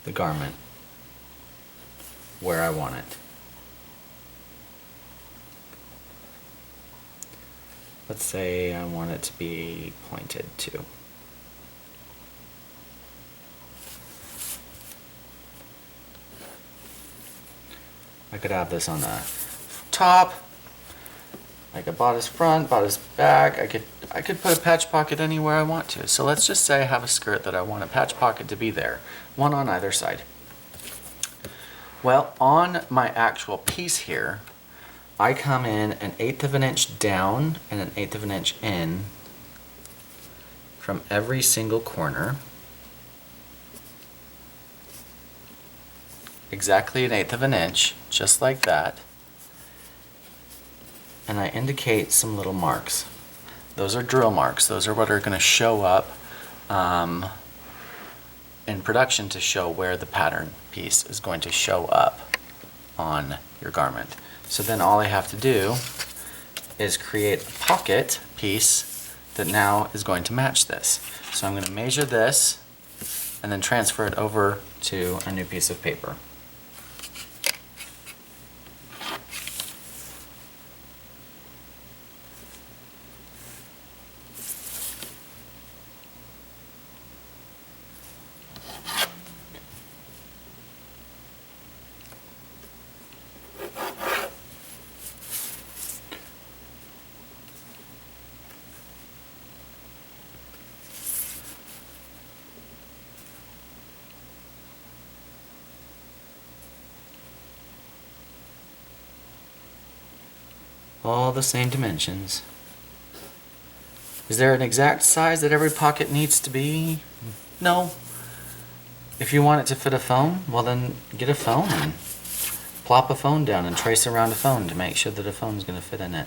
the garment where I want it. Let's say I want it to be pointed to. I could have this on the top, like a bodice front, bodice back. I could put a patch pocket anywhere I want to. So let's just say I have a skirt that I want a patch pocket to be there, one on either side. Well, on my actual piece here, I come in 1/8 of an inch down and 1/8 of an inch in from every single corner. Exactly 1/8 of an inch, just like that. And I indicate some little marks. Those are drill marks. Those are what are going to show up in production to show where the pattern piece is going to show up on your garment. So then all I have to do is create a pocket piece that now is going to match this. So I'm going to measure this and then transfer it over to a new piece of paper. All the same dimensions. Is there an exact size that every pocket needs to be? No. If you want it to fit a phone, well then get a phone and plop a phone down and trace around a phone to make sure that a phone's going to fit in it.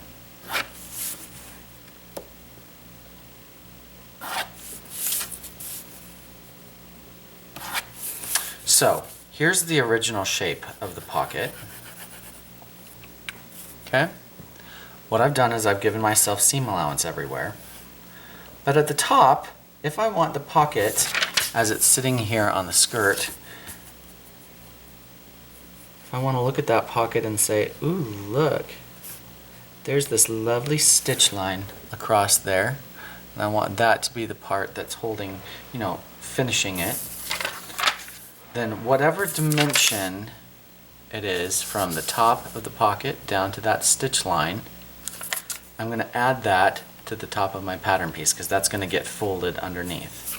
So, here's the original shape of the pocket. Okay? What I've done is I've given myself seam allowance everywhere. But at the top, if I want the pocket as it's sitting here on the skirt, if I want to look at that pocket and say, ooh, look, there's this lovely stitch line across there, and I want that to be the part that's holding, finishing it, then whatever dimension it is from the top of the pocket down to that stitch line, I'm going to add that to the top of my pattern piece because that's going to get folded underneath.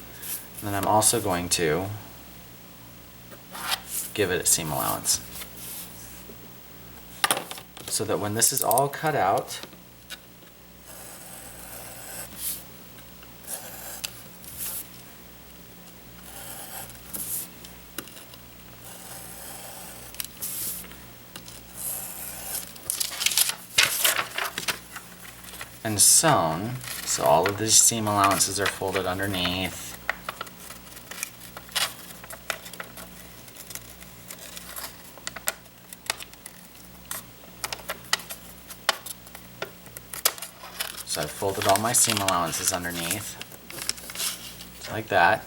And then I'm also going to give it a seam allowance so that when this is all cut out, and sewn, so all of these seam allowances are folded underneath. So I've folded all my seam allowances underneath, like that,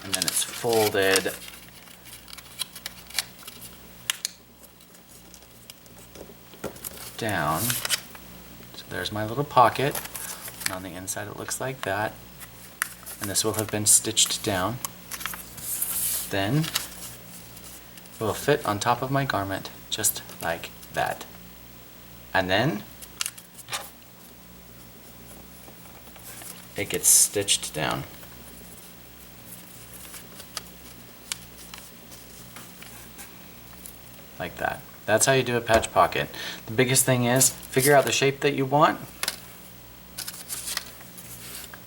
and then it's folded down. There's my little pocket, and on the inside it looks like that, and this will have been stitched down. Then it will fit on top of my garment just like that. And then it gets stitched down. Like that. That's how you do a patch pocket. The biggest thing is figure out the shape that you want,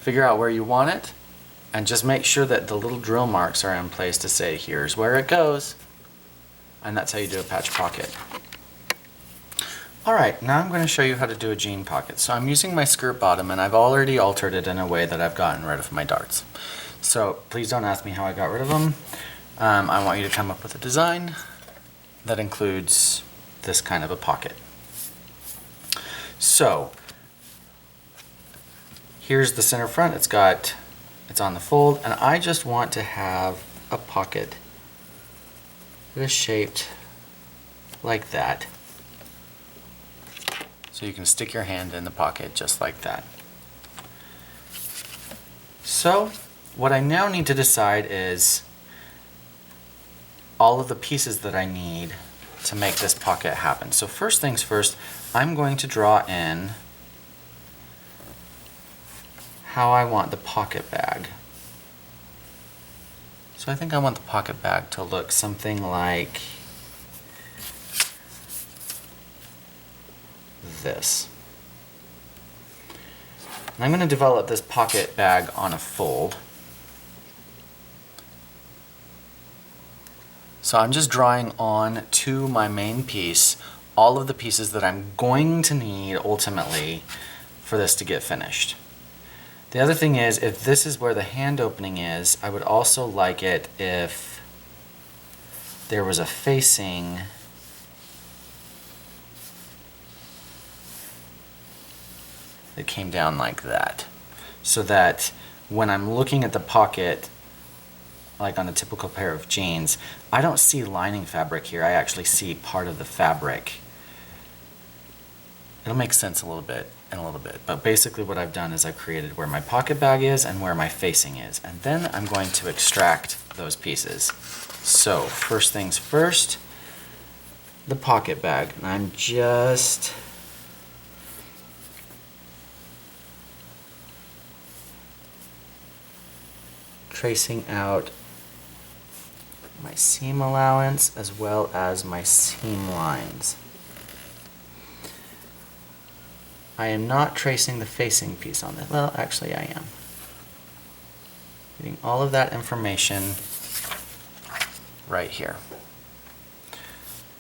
figure out where you want it, and just make sure that the little drill marks are in place to say here's where it goes, and that's how you do a patch pocket. Alright, now I'm going to show you how to do a jean pocket. So I'm using my skirt bottom and I've already altered it in a way that I've gotten rid of my darts. So please don't ask me how I got rid of them. I want you to come up with a design that includes this kind of a pocket. So here's the center front. It's on the fold, and I just want to have a pocket that is shaped like that. So you can stick your hand in the pocket just like that. So what I now need to decide is all of the pieces that I need to make this pocket happen. So first things first, I'm going to draw in how I want the pocket bag. So I think I want the pocket bag to look something like this. And I'm going to develop this pocket bag on a fold. So I'm just drawing on to my main piece all of the pieces that I'm going to need ultimately for this to get finished. The other thing is, if this is where the hand opening is, I would also like it if there was a facing that came down like that, so that when I'm looking at the pocket, like on a typical pair of jeans, I don't see lining fabric here, I actually see part of the fabric. It'll make sense a little bit in a little bit, but basically what I've done is I've created where my pocket bag is and where my facing is, and then I'm going to extract those pieces. So first things first, the pocket bag, and I'm just tracing out my seam allowance as well as my seam lines. I am not tracing the facing piece on this. Well, actually I am. Getting all of that information right here.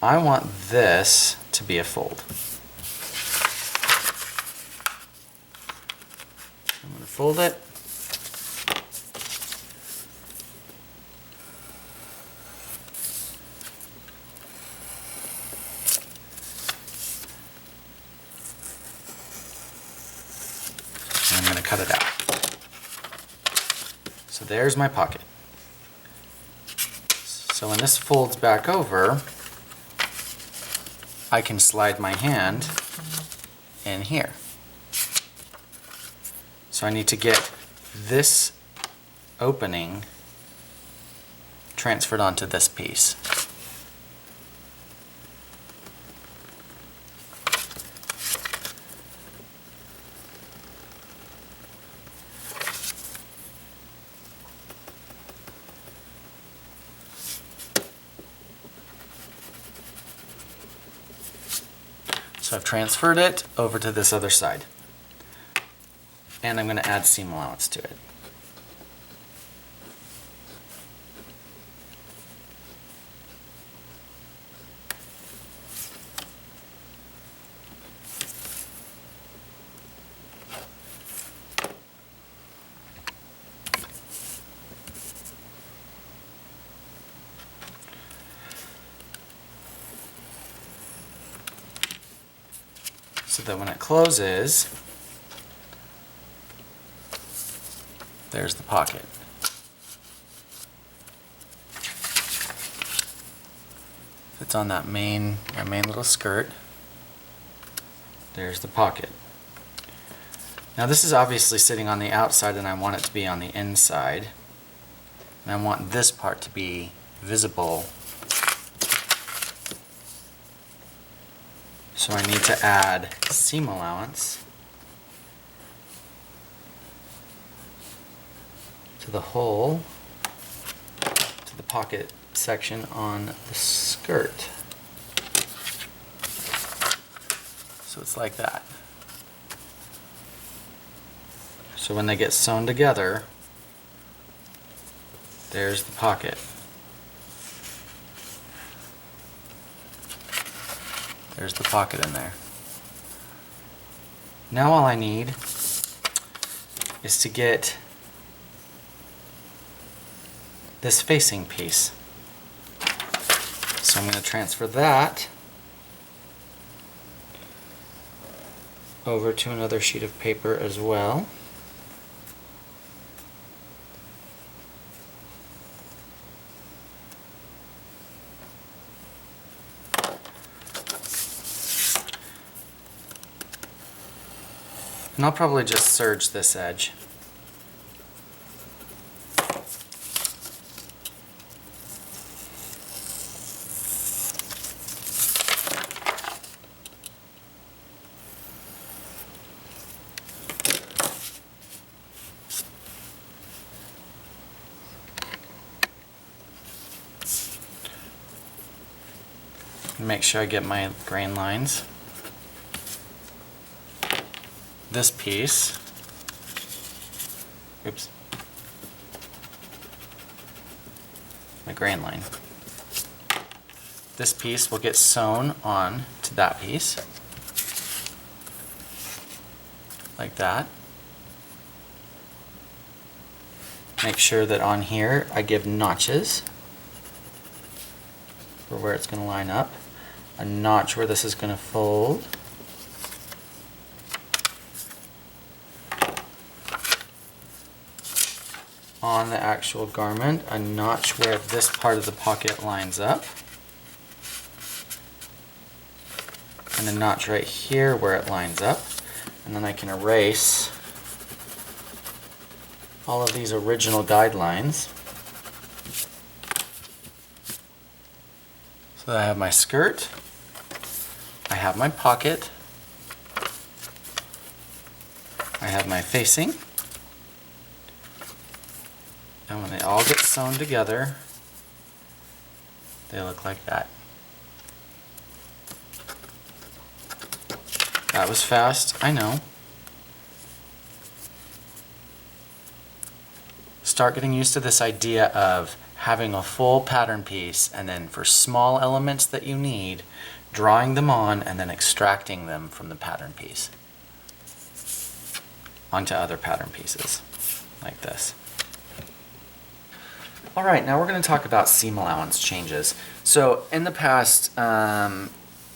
I want this to be a fold. I'm going to fold it. I'm going to cut it out. So there's my pocket. So when this folds back over, I can slide my hand in here. So I need to get this opening transferred onto this piece. So I've transferred it over to this other side. And I'm going to add seam allowance to it. So that when it closes, there's the pocket. It's on that main little skirt. There's the pocket. Now this is obviously sitting on the outside and I want it to be on the inside. And I want this part to be visible. So I need to add seam allowance to the hole, to the pocket section on the skirt. So it's like that. So when they get sewn together, there's the pocket. There's the pocket in there. Now all I need is to get this facing piece. So I'm going to transfer that over to another sheet of paper as well. And I'll probably just serge this edge. Make sure I get my grain lines. This piece, oops, my grain line. This piece will get sewn on to that piece, like that. Make sure that on here I give notches for where it's going to line up, a notch where this is going to fold, on the actual garment, a notch where this part of the pocket lines up, and a notch right here where it lines up, and then I can erase all of these original guidelines. So I have my skirt, I have my pocket, I have my facing, and when they all get sewn together, they look like that. That was fast, I know. Start getting used to this idea of having a full pattern piece, and then for small elements that you need, drawing them on and then extracting them from the pattern piece onto other pattern pieces, like this. All right, now we're going to talk about seam allowance changes. So in the past,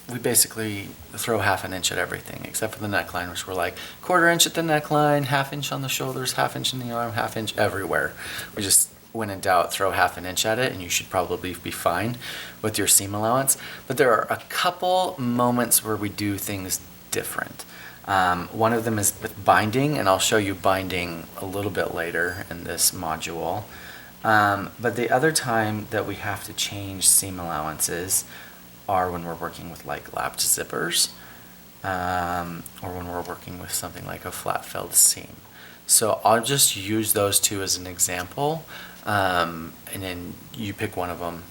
we basically throw 1/2 inch at everything, except for the neckline, which we're like 1/4 inch at the neckline, 1/2 inch on the shoulders, 1/2 inch in the arm, 1/2 inch everywhere. We just, when in doubt, throw 1/2 inch at it, and you should probably be fine with your seam allowance. But there are a couple moments where we do things different. One of them is with binding, and I'll show you binding a little bit later in this module. But the other time that we have to change seam allowances are when we're working with like lapped zippers, or when we're working with something like a flat felled seam. So I'll just use those two as an example, and then you pick one of them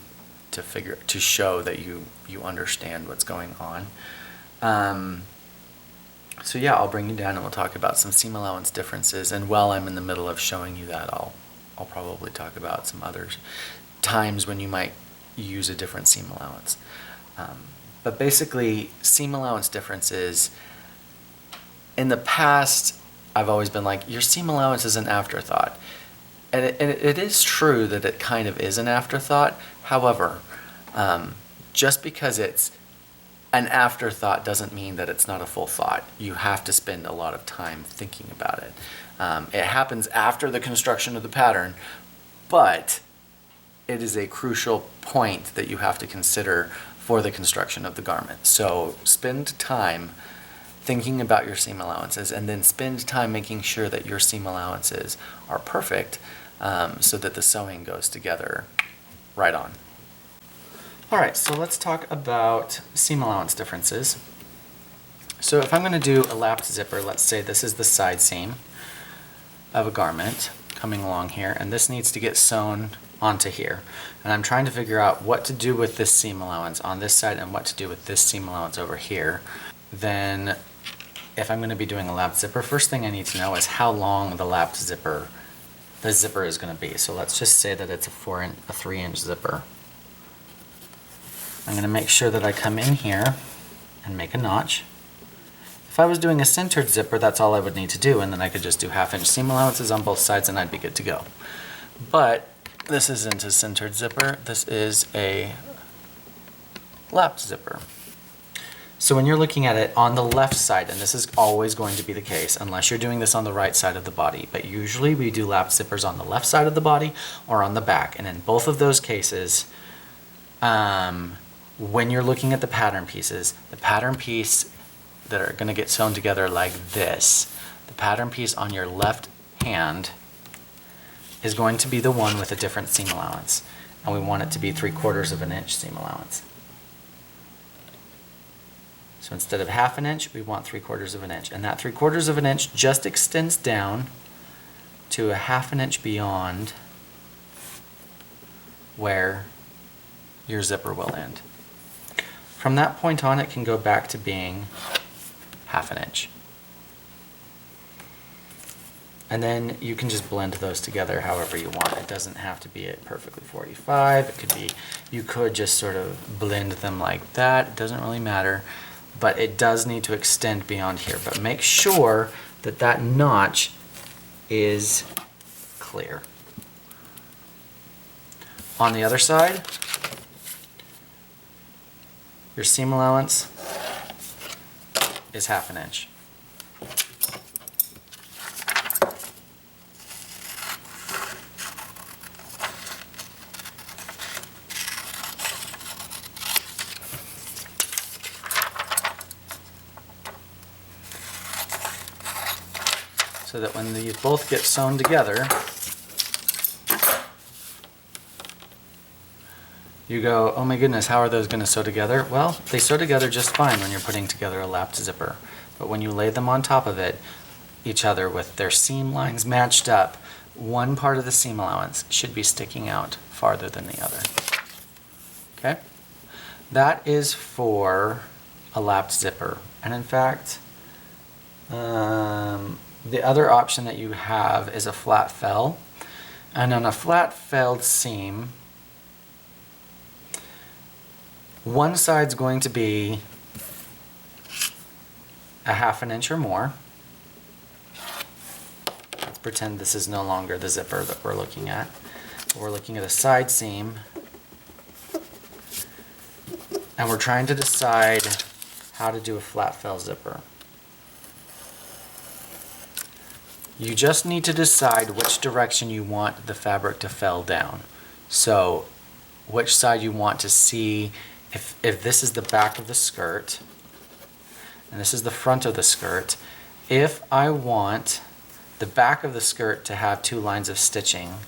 to show that you understand what's going on. So yeah, I'll bring you down and we'll talk about some seam allowance differences, and while I'm in the middle of showing you that, I'll probably talk about some other times when you might use a different seam allowance. But basically, seam allowance differences, in the past, I've always been like, your seam allowance is an afterthought. And it is true that it kind of is an afterthought. However, just because it's an afterthought doesn't mean that it's not a full thought. You have to spend a lot of time thinking about it. It happens after the construction of the pattern, but it is a crucial point that you have to consider for the construction of the garment. So spend time thinking about your seam allowances, and then spend time making sure that your seam allowances are perfect, so that the sewing goes together right on. All right, so let's talk about seam allowance differences. So if I'm going to do a lapped zipper, let's say this is the side seam of a garment coming along here, and this needs to get sewn onto here. And I'm trying to figure out what to do with this seam allowance on this side and what to do with this seam allowance over here. Then if I'm going to be doing a lapped zipper, first thing I need to know is how long the zipper is going to be. So let's just say that it's a 3-inch zipper. I'm going to make sure that I come in here and make a notch. If I was doing a centered zipper, that's all I would need to do, and then I could just do 1/2 inch seam allowances on both sides and I'd be good to go. But this isn't a centered zipper, this is a lapped zipper. So when you're looking at it on the left side, and this is always going to be the case unless you're doing this on the right side of the body, but usually we do lapped zippers on the left side of the body or on the back, and in both of those cases, when you're looking at the pattern pieces, the pattern piece that are going to get sewn together like this, the pattern piece on your left hand is going to be the one with a different seam allowance, and we want it to be 3/4 inch seam allowance. So instead of 1/2 inch, we want 3/4 inch, and that 3/4 inch just extends down to a 1/2 inch beyond where your zipper will end. From that point on, it can go back to being 1/2 inch. And then you can just blend those together however you want. It doesn't have to be at perfectly 45. It could be, you could just sort of blend them like that. It doesn't really matter, but it does need to extend beyond here. But make sure that that notch is clear. On the other side, your seam allowance is 1/2 inch. So that when these both get sewn together, you go, oh my goodness, how are those going to sew together? Well, they sew together just fine when you're putting together a lapped zipper. But when you lay them on top of it, each other with their seam lines matched up, one part of the seam allowance should be sticking out farther than the other. Okay? That is for a lapped zipper. And in fact, the other option that you have is a flat fell. And on a flat felled seam, one side's going to be 1/2 inch or more. Let's pretend this is no longer the zipper that we're looking at. We're looking at a side seam, and we're trying to decide how to do a flat fell zipper. You just need to decide which direction you want the fabric to fell down. So which side you want to see. If this is the back of the skirt and this is the front of the skirt, if I want the back of the skirt to have 2 lines of stitching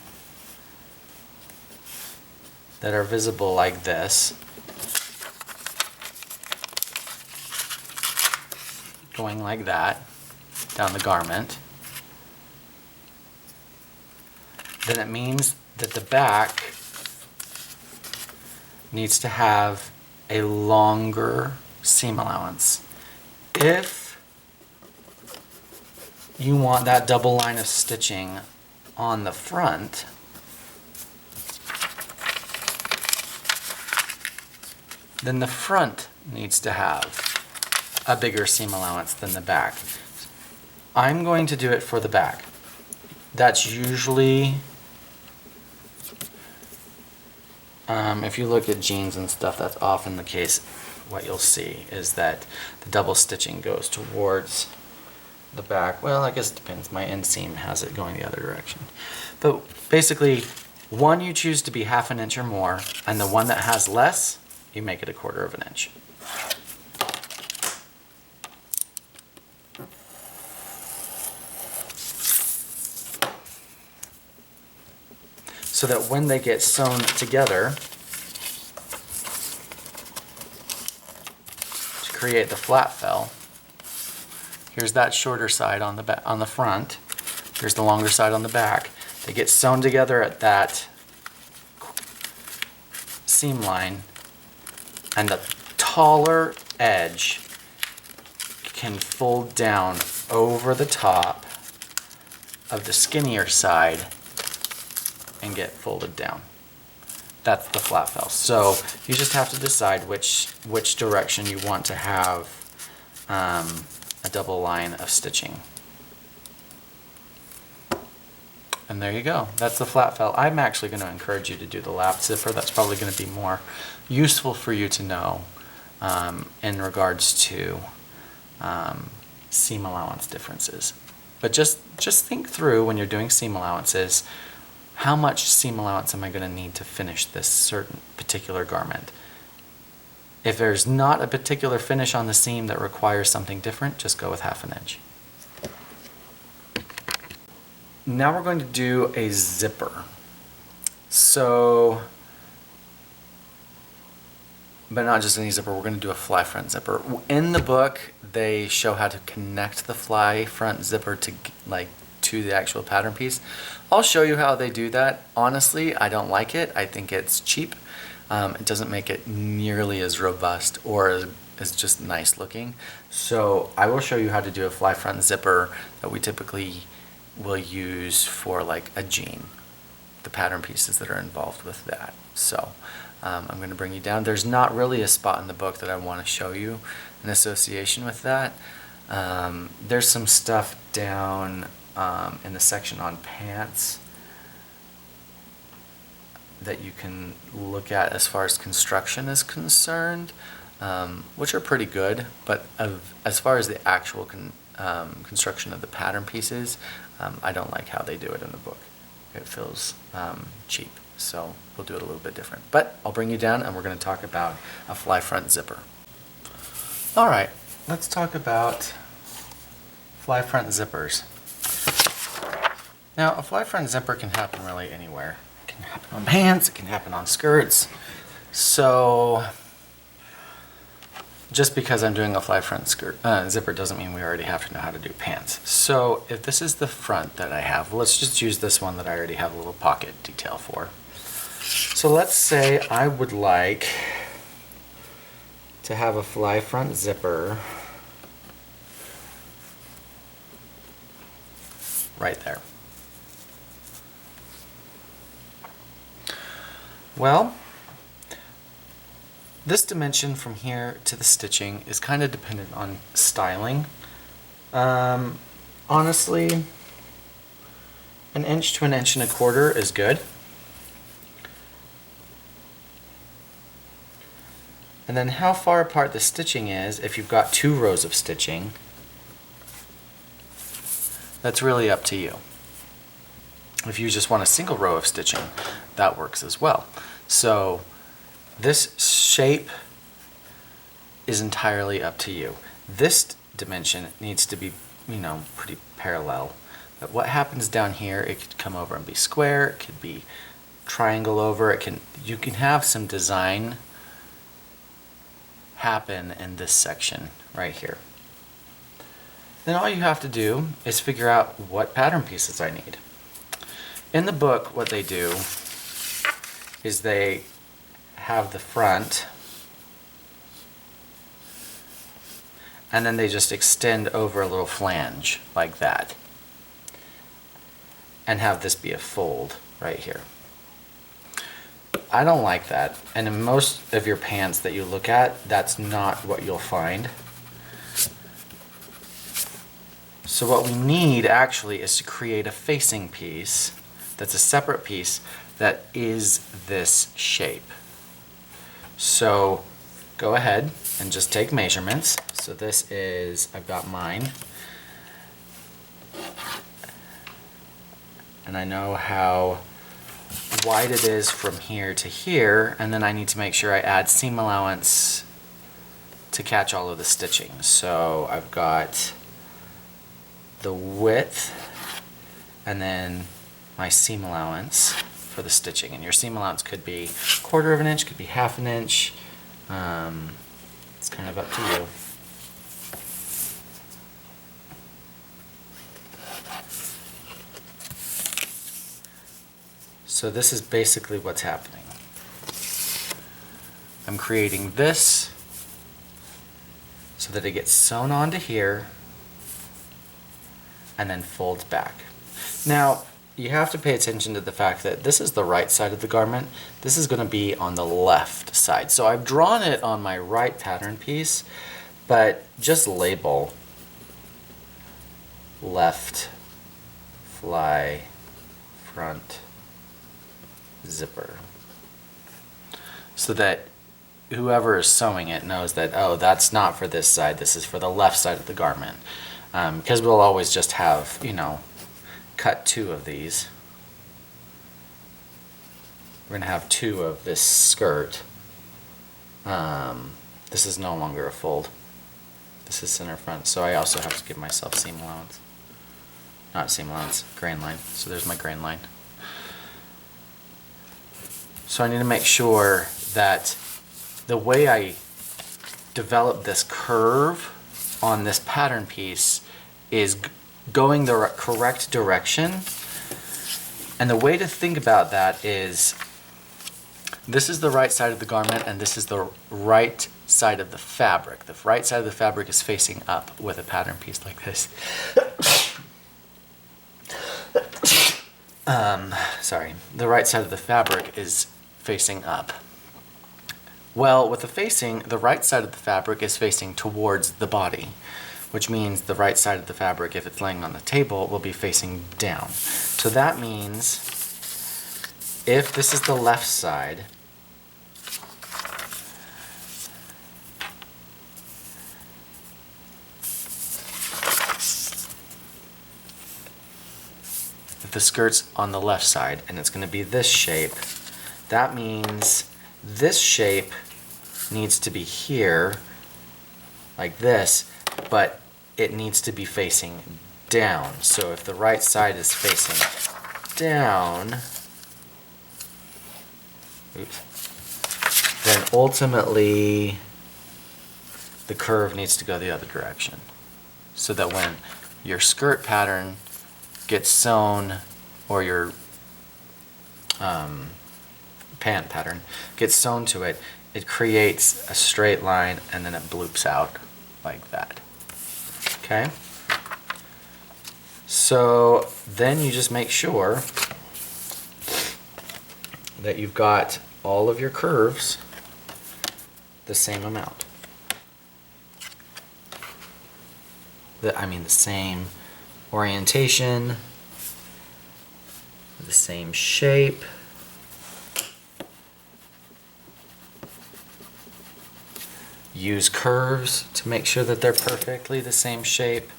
that are visible like this, going like that down the garment, then it means that the back needs to have a longer seam allowance. If you want that double line of stitching on the front, then the front needs to have a bigger seam allowance than the back. I'm going to do it for the back. That's usually, if you look at jeans and stuff, that's often the case. What you'll see is that the double stitching goes towards the back. Well, I guess it depends. My inseam has it going the other direction. But basically, one you choose to be 1/2 inch or more, and the one that has less, you make it 1/4 inch. So that when they get sewn together to create the flat fell, here's that shorter side on the front, here's the longer side on the back. They get sewn together at that seam line, and the taller edge can fold down over the top of the skinnier side and get folded down. That's the flat fell. So you just have to decide which direction you want to have a double line of stitching. And there you go. That's the flat fell. I'm actually going to encourage you to do the lap zipper. That's probably going to be more useful for you to know in regards to seam allowance differences. But just think through when you're doing seam allowances, how much seam allowance am I going to need to finish this certain particular garment? If there's not a particular finish on the seam that requires something different, just go with 1/2 inch. Now we're going to do a zipper. So, but not just any zipper, we're going to do a fly front zipper. In the book, they show how to connect the fly front zipper to, like, to the actual pattern piece. I'll show you how they do that. Honestly, I don't like it. I think it's cheap. It doesn't make it nearly as robust or as just nice looking. So I will show you how to do a fly front zipper that we typically will use for like a jean, the pattern pieces that are involved with that. So I'm going to bring you down. There's not really a spot in the book that I want to show you in association with that. There's some stuff down in the section on pants that you can look at as far as construction is concerned, which are pretty good, but as far as the actual construction of the pattern pieces, I don't like how they do it in the book. It feels cheap, so we'll do it a little bit different. But I'll bring you down and we're going to talk about a fly front zipper. Alright, let's talk about fly front zippers. Now, a fly front zipper can happen really anywhere. It can happen on pants, it can happen on skirts. So, just because I'm doing a fly front zipper doesn't mean we already have to know how to do pants. So, if this is the front that I have, let's just use this one that I already have a little pocket detail for. So let's say I would like to have a fly front zipper right there. Well, this dimension from here to the stitching is kind of dependent on styling. Honestly, 1 inch to 1.25 inches is good. And then how far apart the stitching is, if you've got 2 rows of stitching, that's really up to you. If you just want a single row of stitching, that works as well. So this shape is entirely up to you. This dimension needs to be, pretty parallel. But what happens down here, it could come over and be square, it could be triangle over, you can have some design happen in this section right here. Then all you have to do is figure out what pattern pieces I need. In the book, what they do is they have the front and then they just extend over a little flange like that and have this be a fold right here. I don't like that, and in most of your pants that you look at, that's not what you'll find. So what we need actually is to create a facing piece that's a separate piece that is this shape. So go ahead and just take measurements. So this is, I've got mine, and I know how wide it is from here to here, and then I need to make sure I add seam allowance to catch all of the stitching. So I've got the width and then my seam allowance for the stitching, and your seam allowance could be 1/4 inch, could be 1/2 inch. It's kind of up to you. So this is basically what's happening. I'm creating this so that it gets sewn onto here and then folds back. Now, you have to pay attention to the fact that this is the right side of the garment. This is going to be on the left side. So I've drawn it on my right pattern piece, but just label left fly front zipper so that whoever is sewing it knows that, oh, that's not for this side, this is for the left side of the garment. Because we'll always just have, cut 2 of these. We're going to have 2 of this skirt. This is no longer a fold. This is center front, so I also have to give myself seam allowance. Not seam allowance, grain line. So there's my grain line. So I need to make sure that the way I develop this curve on this pattern piece is going the correct direction. And the way to think about that is, this is the right side of the garment and this is the right side of the fabric. The right side of the fabric is facing up with a pattern piece like this. Sorry, the right side of the fabric is facing up. Well, with the facing, the right side of the fabric is facing towards the body, which means the right side of the fabric, if it's laying on the table, will be facing down. So that means if this is the left side, if the skirt's on the left side and it's going to be this shape, that means this shape needs to be here, like this, but it needs to be facing down. So if the right side is facing down, then ultimately the curve needs to go the other direction. So that when your skirt pattern gets sewn, or your pant pattern gets sewn to it, it creates a straight line and then it bloops out like that. Okay? So then you just make sure that you've got all of your curves the same amount. The same orientation, the same shape. Use curves to make sure that they're perfectly the same shape.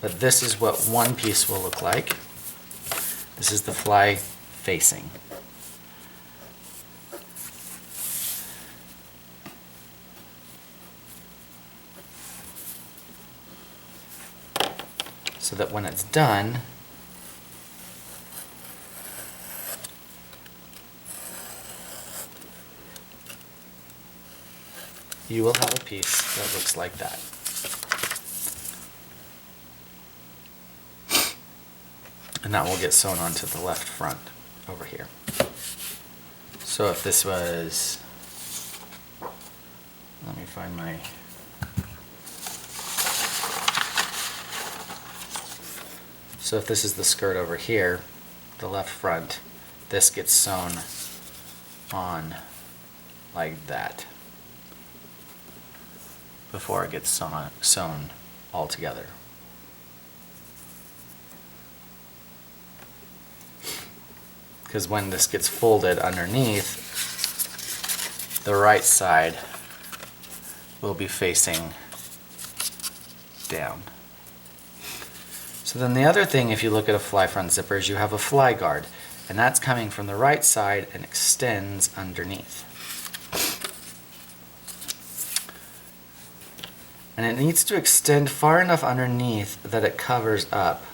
But this is what one piece will look like. This is the fly facing. So that when it's done, you will have a piece that looks like that. And that will get sewn onto the left front over here. So if this was, let me find my, so if this is the skirt over here, the left front, this gets sewn on like that before it gets sewn all together. Because when this gets folded underneath, the right side will be facing down. So then the other thing, if you look at a fly front zipper, is you have a fly guard, and that's coming from the right side and extends underneath. And it needs to extend far enough underneath that it covers up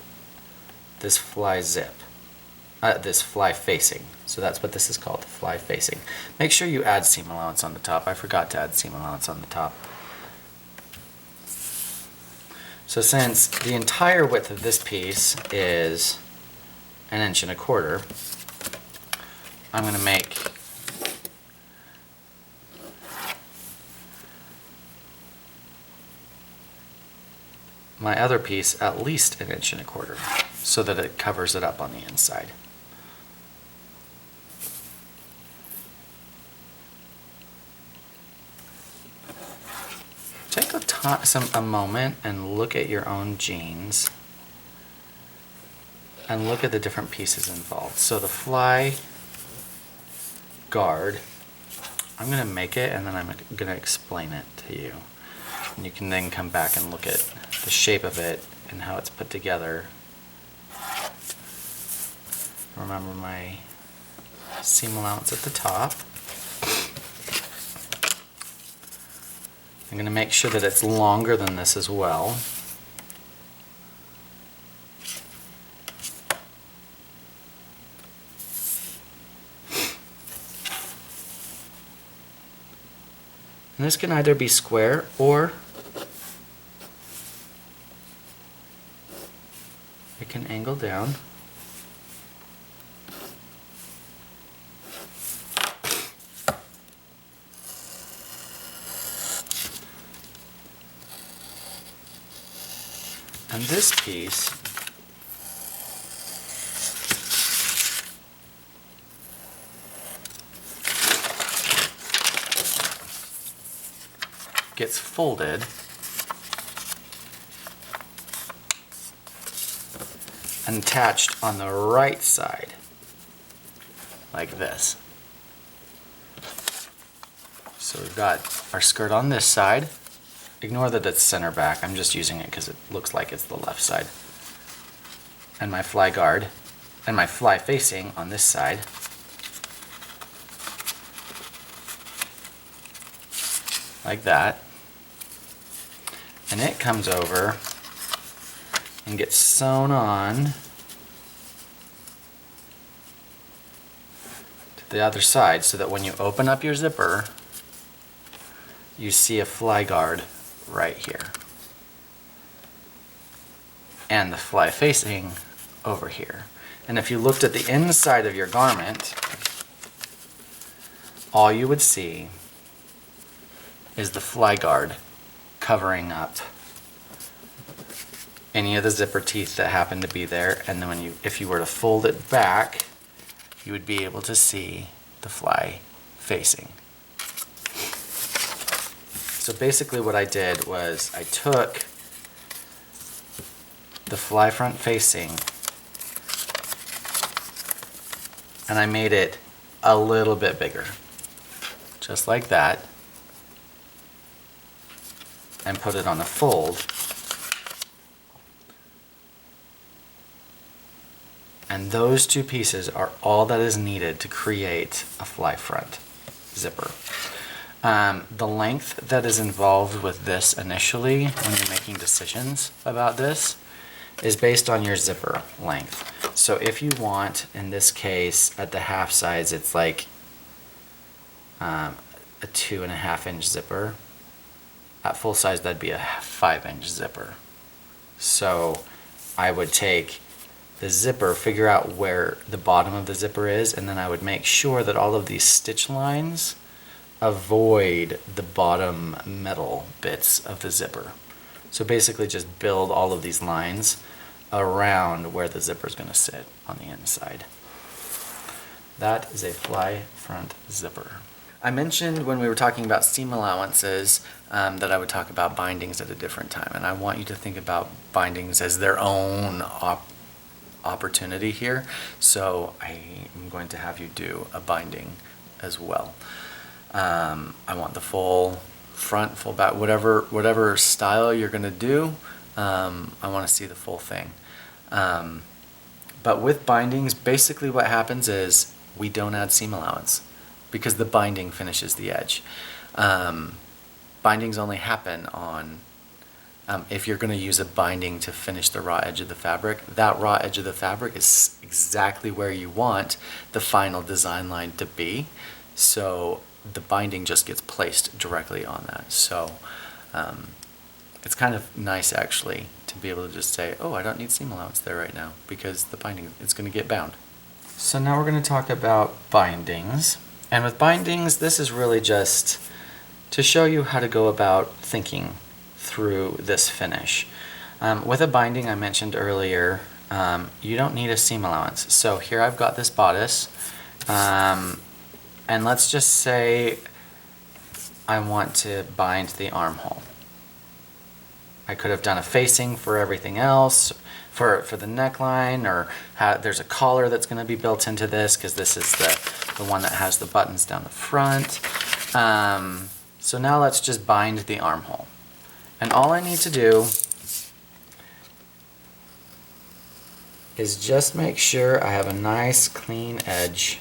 this fly zip, this fly facing. So that's what this is called, fly facing. Make sure you add seam allowance on the top. I forgot to add seam allowance on the top. So since the entire width of this piece is 1.25 inches, I'm going to make my other piece at least 1.25 inches so that it covers it up on the inside. Take a moment and look at your own jeans and look at the different pieces involved. So the fly guard, I'm going to make it and then I'm going to explain it to you. And you can then come back and look at the shape of it and how it's put together. Remember my seam allowance at the top. I'm going to make sure that it's longer than this as well. And this can either be square or it can angle down. And this piece gets folded and attached on the right side, like this. So we've got our skirt on this side. Ignore that it's center back, I'm just using it because it looks like it's the left side. And my fly guard, and my fly facing on this side. Like that. And it comes over and gets sewn on to the other side so that when you open up your zipper, you see a fly guard right here. And the fly facing over here. And if you looked at the inside of your garment, all you would see is the fly guard covering up any of the zipper teeth that happen to be there, and then if you were to fold it back, you would be able to see the fly facing. So basically what I did was I took the fly front facing and I made it a little bit bigger, just like that, and put it on a fold. And those two pieces are all that is needed to create a fly front zipper. The length that is involved with this initially when you're making decisions about this is based on your zipper length. So if you want, in this case, at the half size, it's like a 2.5 inch zipper. At full size, that'd be a 5-inch zipper. So I would take the zipper, figure out where the bottom of the zipper is, and then I would make sure that all of these stitch lines avoid the bottom metal bits of the zipper. So basically just build all of these lines around where the zipper is going to sit on the inside. That is a fly front zipper. I mentioned when we were talking about seam allowances that I would talk about bindings at a different time, and I want you to think about bindings as their own opportunity here. So I am going to have you do a binding as well. I want the full front, full back, whatever style you're going to do. I want to see the full thing. But with bindings, basically what happens is we don't add seam allowance because the binding finishes the edge. Bindings only happen on if you're going to use a binding to finish the raw edge of the fabric. That raw edge of the fabric is exactly where you want the final design line to be. So the binding just gets placed directly on that. So it's kind of nice actually to be able to just say, oh, I don't need seam allowance there right now because the binding is going to get bound. So now we're going to talk about bindings. And with bindings, this is really just to show you how to go about thinking through this finish. With a binding, I mentioned earlier, you don't need a seam allowance. So here I've got this bodice. And let's just say I want to bind the armhole. I could have done a facing for everything else, for the neckline, or there's a collar that's going to be built into this because this is the one that has the buttons down the front. So now let's just bind the armhole. And all I need to do is just make sure I have a nice clean edge.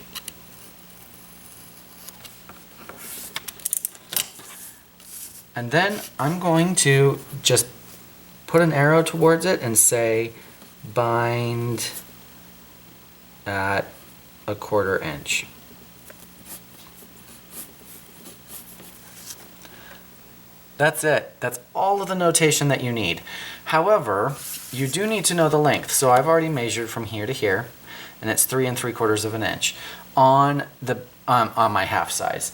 And then I'm going to just put an arrow towards it and say bind at 1/4 inch. That's it. That's all of the notation that you need. However, you do need to know the length. So I've already measured from here to here, and it's 3 3/4 of an inch on my half size.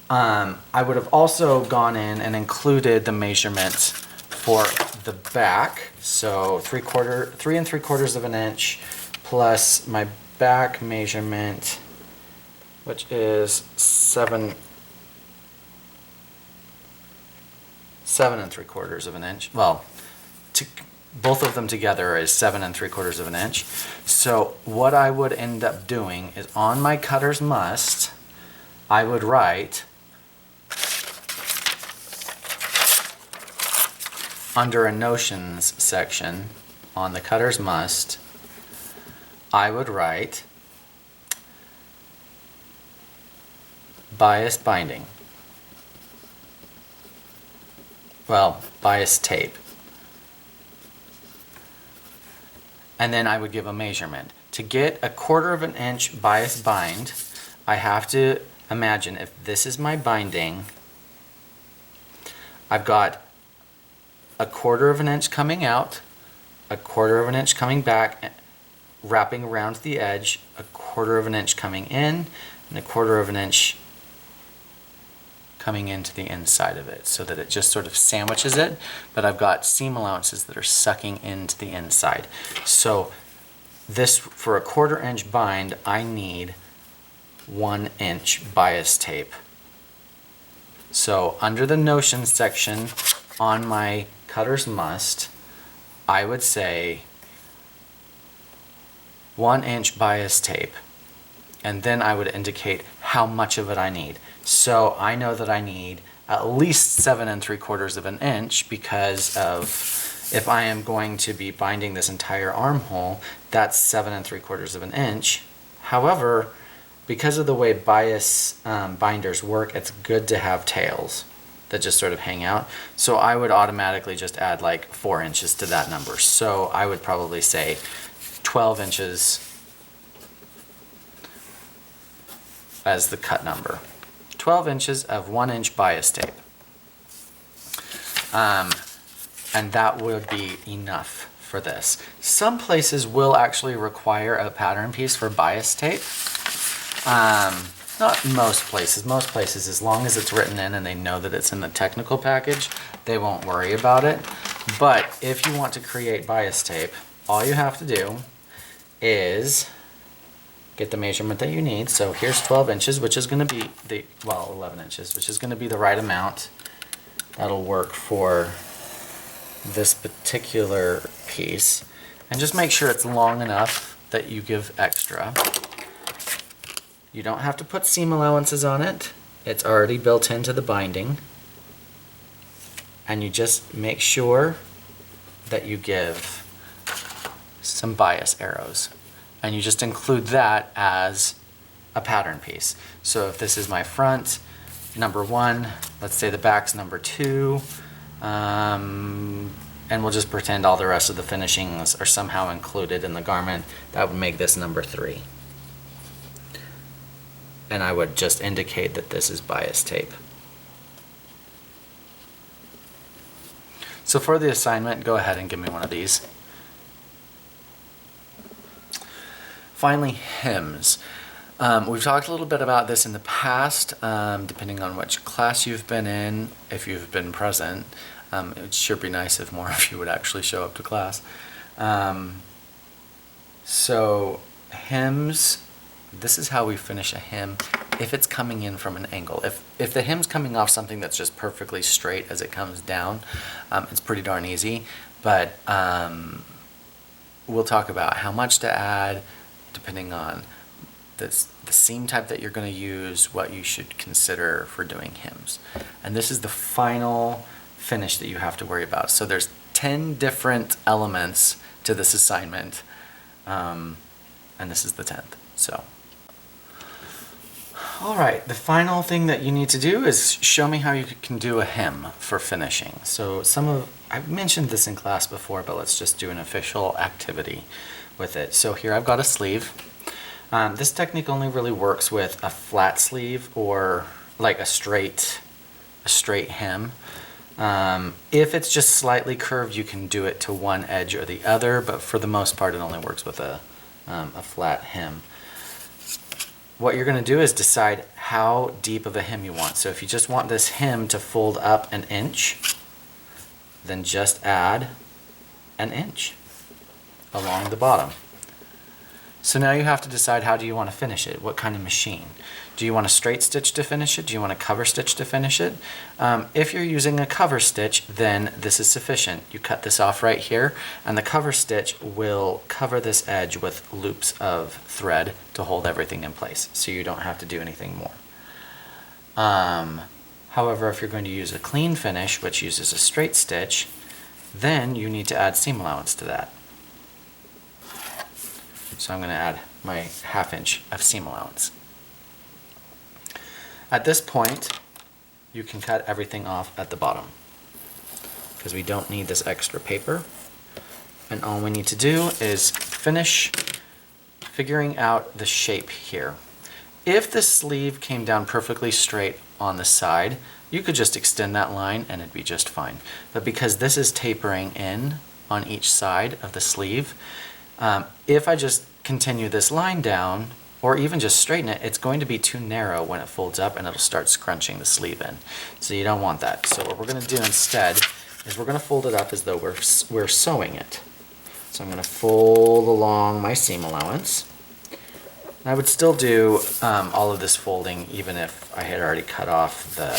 I would have also gone in and included the measurements for the back. So 3 3/4 of an inch plus my back measurement, which is 7 3/4 of an inch. Well, both of them together is 7 3/4 of an inch. So what I would end up doing is on my cutter's must, I would write under a notions section on the cutter's must, I would write bias binding. Well, bias tape. And then I would give a measurement. To get a 1/4 of an inch bias bind, I have to imagine if this is my binding, I've got a 1/4 of an inch coming out, a 1/4 of an inch coming back, wrapping around the edge, a 1/4 of an inch coming in, and a 1/4 of an inch coming into the inside of it, so that it just sort of sandwiches it, but I've got seam allowances that are sucking into the inside. So this, for a 1/4 inch bind, I need 1 inch bias tape. So under the notions section on my cutter's must, I would say 1 inch bias tape, and then I would indicate how much of it I need. So I know that I need at least 7 3/4 of an inch, because of, if I am going to be binding this entire armhole, that's 7 3/4 of an inch. However, because of the way bias binders work, it's good to have tails that just sort of hang out. So I would automatically just add like 4 inches to that number. So I would probably say 12 inches as the cut number. 12 inches of 1 inch bias tape. And that would be enough for this. Some places will actually require a pattern piece for bias tape. Not most places. Most places, as long as it's written in and they know that it's in the technical package, they won't worry about it. But if you want to create bias tape, all you have to do is get the measurement that you need. So here's 12 inches, which is going to be 11 inches, which is going to be the right amount. That'll work for this particular piece. And just make sure it's long enough that you give extra. You don't have to put seam allowances on it. It's already built into the binding. And you just make sure that you give some bias arrows. And you just include that as a pattern piece. So if this is my front, number 1, let's say the back's number 2, and we'll just pretend all the rest of the finishings are somehow included in the garment. That would make this number 3. And I would just indicate that this is bias tape. So for the assignment, go ahead and give me one of these. Finally, hems. We've talked a little bit about this in the past, depending on which class you've been in, if you've been present. It would sure be nice if more of you would actually show up to class. So hems, this is how we finish a hem if it's coming in from an angle. If the hem's coming off something that's just perfectly straight as it comes down, it's pretty darn easy. But we'll talk about how much to add, depending on the seam type that you're going to use, what you should consider for doing hems. And this is the final finish that you have to worry about. So there's 10 different elements to this assignment, and this is the 10th. So, all right, the final thing that you need to do is show me how you can do a hem for finishing. So I've mentioned this in class before, but let's just do an official activity with it. So here I've got a sleeve. This technique only really works with a flat sleeve or like a straight hem. If it's just slightly curved, you can do it to one edge or the other, but for the most part it only works with a flat hem. What you're going to do is decide how deep of a hem you want. So if you just want this hem to fold up an inch, then just add an inch along the bottom. So now you have to decide, how do you want to finish it? What kind of machine? Do you want a straight stitch to finish it? Do you want a cover stitch to finish it? If you're using a cover stitch, then this is sufficient. You cut this off right here, and the cover stitch will cover this edge with loops of thread to hold everything in place, so you don't have to do anything more. However, if you're going to use a clean finish, which uses a straight stitch, then you need to add seam allowance to that. So I'm going to add my 1/2 inch of seam allowance. At this point, you can cut everything off at the bottom, because we don't need this extra paper. And all we need to do is finish figuring out the shape here. If the sleeve came down perfectly straight on the side, you could just extend that line and it'd be just fine. But because this is tapering in on each side of the sleeve, if I just continue this line down, or even just straighten it, it's going to be too narrow when it folds up and it'll start scrunching the sleeve in. So you don't want that. So what we're going to do instead is we're going to fold it up as though we're sewing it. So I'm going to fold along my seam allowance. And I would still do all of this folding even if I had already cut off the,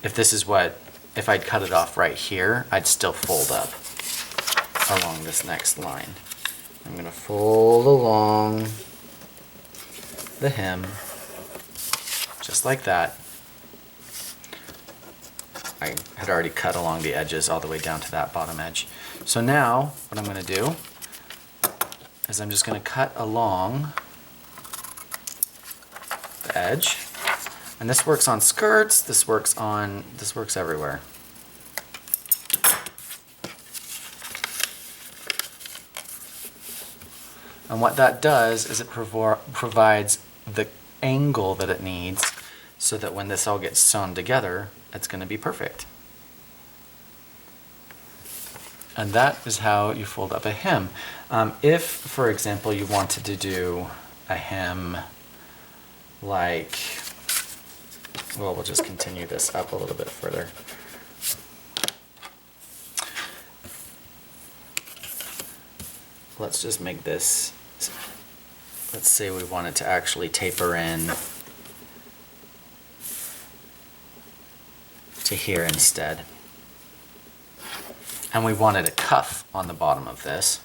if I'd cut it off right here, I'd still fold up along this next line. I'm going to fold along the hem, just like that. I had already cut along the edges all the way down to that bottom edge. So now, what I'm going to do is I'm just going to cut along the edge. And this works on skirts, this works everywhere. And what that does is it provides the angle that it needs so that when this all gets sewn together, it's going to be perfect. And that is how you fold up a hem. If, for example, you wanted to do a hem like, well, we'll just continue this up a little bit further. Let's just make this, let's say we wanted to actually taper in to here instead. And we wanted a cuff on the bottom of this.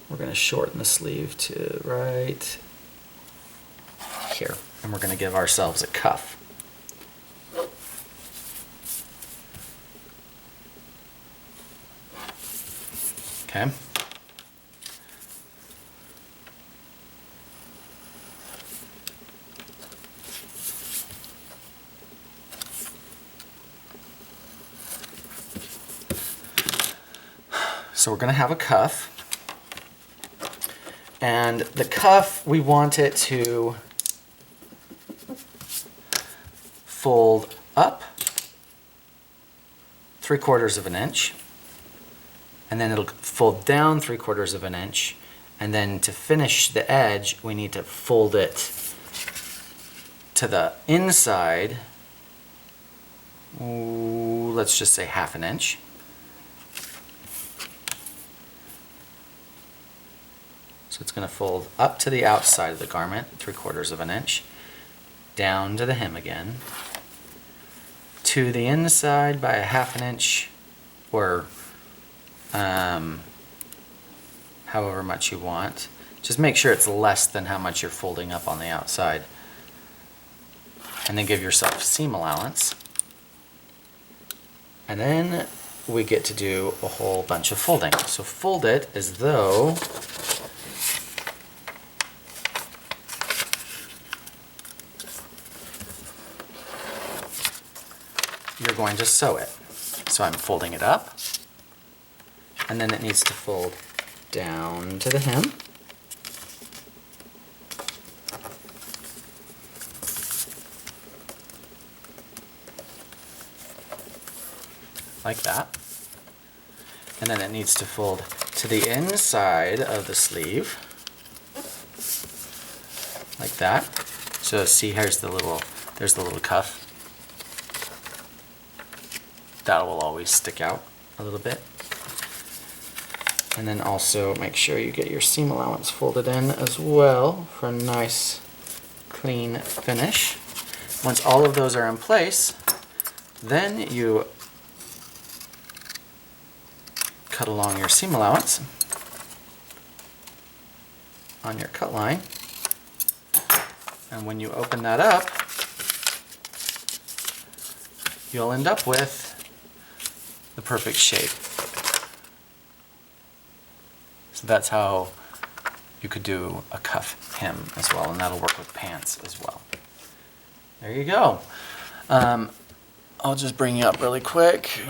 We're going to shorten the sleeve to right here, and we're going to give ourselves a cuff. Okay. So we're going to have a cuff. And the cuff, we want it to fold up 3/4 of an inch, and then it'll fold down 3/4 of an inch, and then to finish the edge, we need to fold it to the inside, let's just say 1/2 inch. So it's going to fold up to the outside of the garment, 3/4 of an inch, down to the hem again, to the inside by 1/2 inch, or however much you want. Just make sure it's less than how much you're folding up on the outside. And then give yourself seam allowance. And then we get to do a whole bunch of folding. So fold it as though you're going to sew it. So I'm folding it up, and then it needs to fold down to the hem. Like that. And then it needs to fold to the inside of the sleeve, like that. So see, there's the little cuff. That will always stick out a little bit. And then also make sure you get your seam allowance folded in as well for a nice clean finish. Once all of those are in place, then you cut along your seam allowance on your cut line, and when you open that up, you'll end up with the perfect shape. So that's how you could do a cuff hem as well, and that'll work with pants as well. There you go. I'll just bring you up really quick.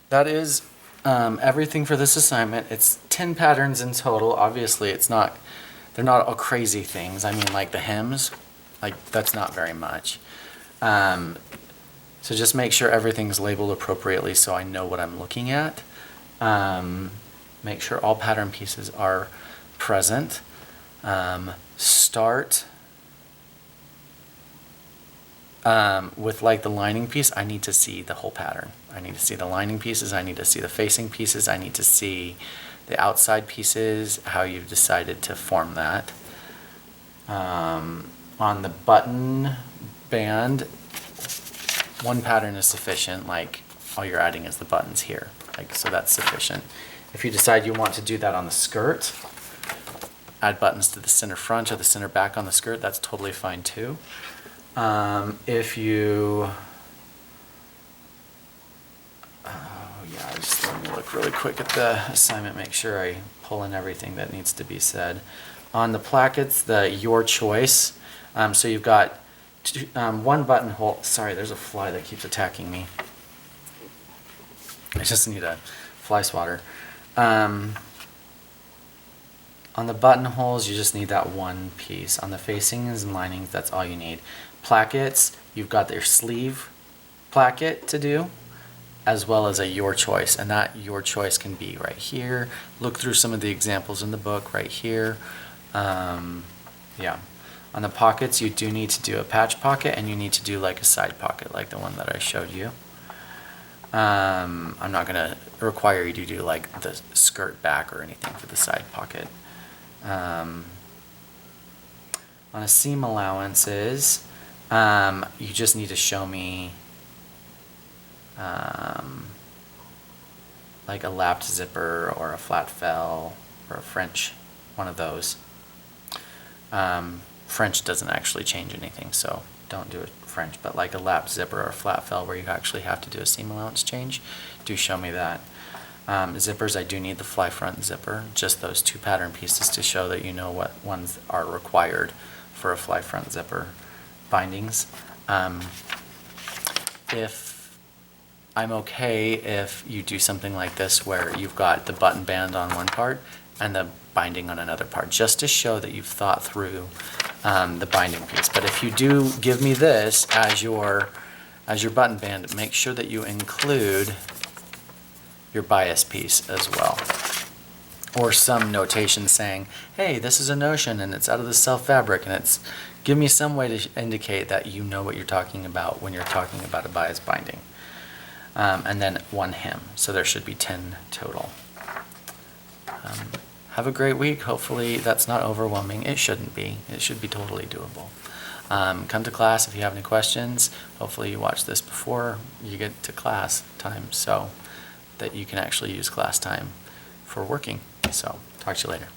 That is everything for this assignment. It's 10 patterns in total. Obviously, they're not all crazy things. I mean, like the hems, like that's not very much. So just make sure everything's labeled appropriately so I know what I'm looking at. Make sure all pattern pieces are present. Start with like the lining piece. I need to see the whole pattern. I need to see the lining pieces, I need to see the facing pieces, I need to see the outside pieces, how you've decided to form that. On the button band, one pattern is sufficient, like all you're adding is the buttons here. Like, so that's sufficient. If you decide you want to do that on the skirt, add buttons to the center front or the center back on the skirt, that's totally fine too. If you, just let me look really quick at the assignment, make sure I pull in everything that needs to be said. On the plackets, your choice, so you've got one buttonhole. Sorry, there's a fly that keeps attacking me. I just need a fly swatter. On the buttonholes, you just need that one piece. On the facings and linings, that's all you need. Plackets, you've got their sleeve placket to do, as well as a your choice, and that your choice can be right here. Look through some of the examples in the book right here. Yeah. On the pockets, you do need to do a patch pocket, and you need to do like a side pocket, like the one that I showed you. I'm not going to require you to do like the skirt back or anything for the side pocket. On a seam allowances, you just need to show me like a lapped zipper or a flat fell or a French, one of those. French doesn't actually change anything, so don't do it French, but like a lapped zipper or a flat fell where you actually have to do a seam allowance change, do show me that. Zippers, I do need the fly front zipper, just those two pattern pieces to show that you know what ones are required for a fly front zipper bindings. If I'm okay if you do something like this where you've got the button band on one part and the binding on another part, just to show that you've thought through the binding piece. But if you do give me this as your button band, make sure that you include your bias piece as well, or some notation saying, hey, this is a notion and it's out of the self fabric, and it's, give me some way to indicate that you know what you're talking about when you're talking about a bias binding. And then one hem, so there should be 10 total. Have a great week. Hopefully that's not overwhelming. It shouldn't be. It should be totally doable. Come to class if you have any questions. Hopefully you watch this before you get to class time so that you can actually use class time for working. So talk to you later.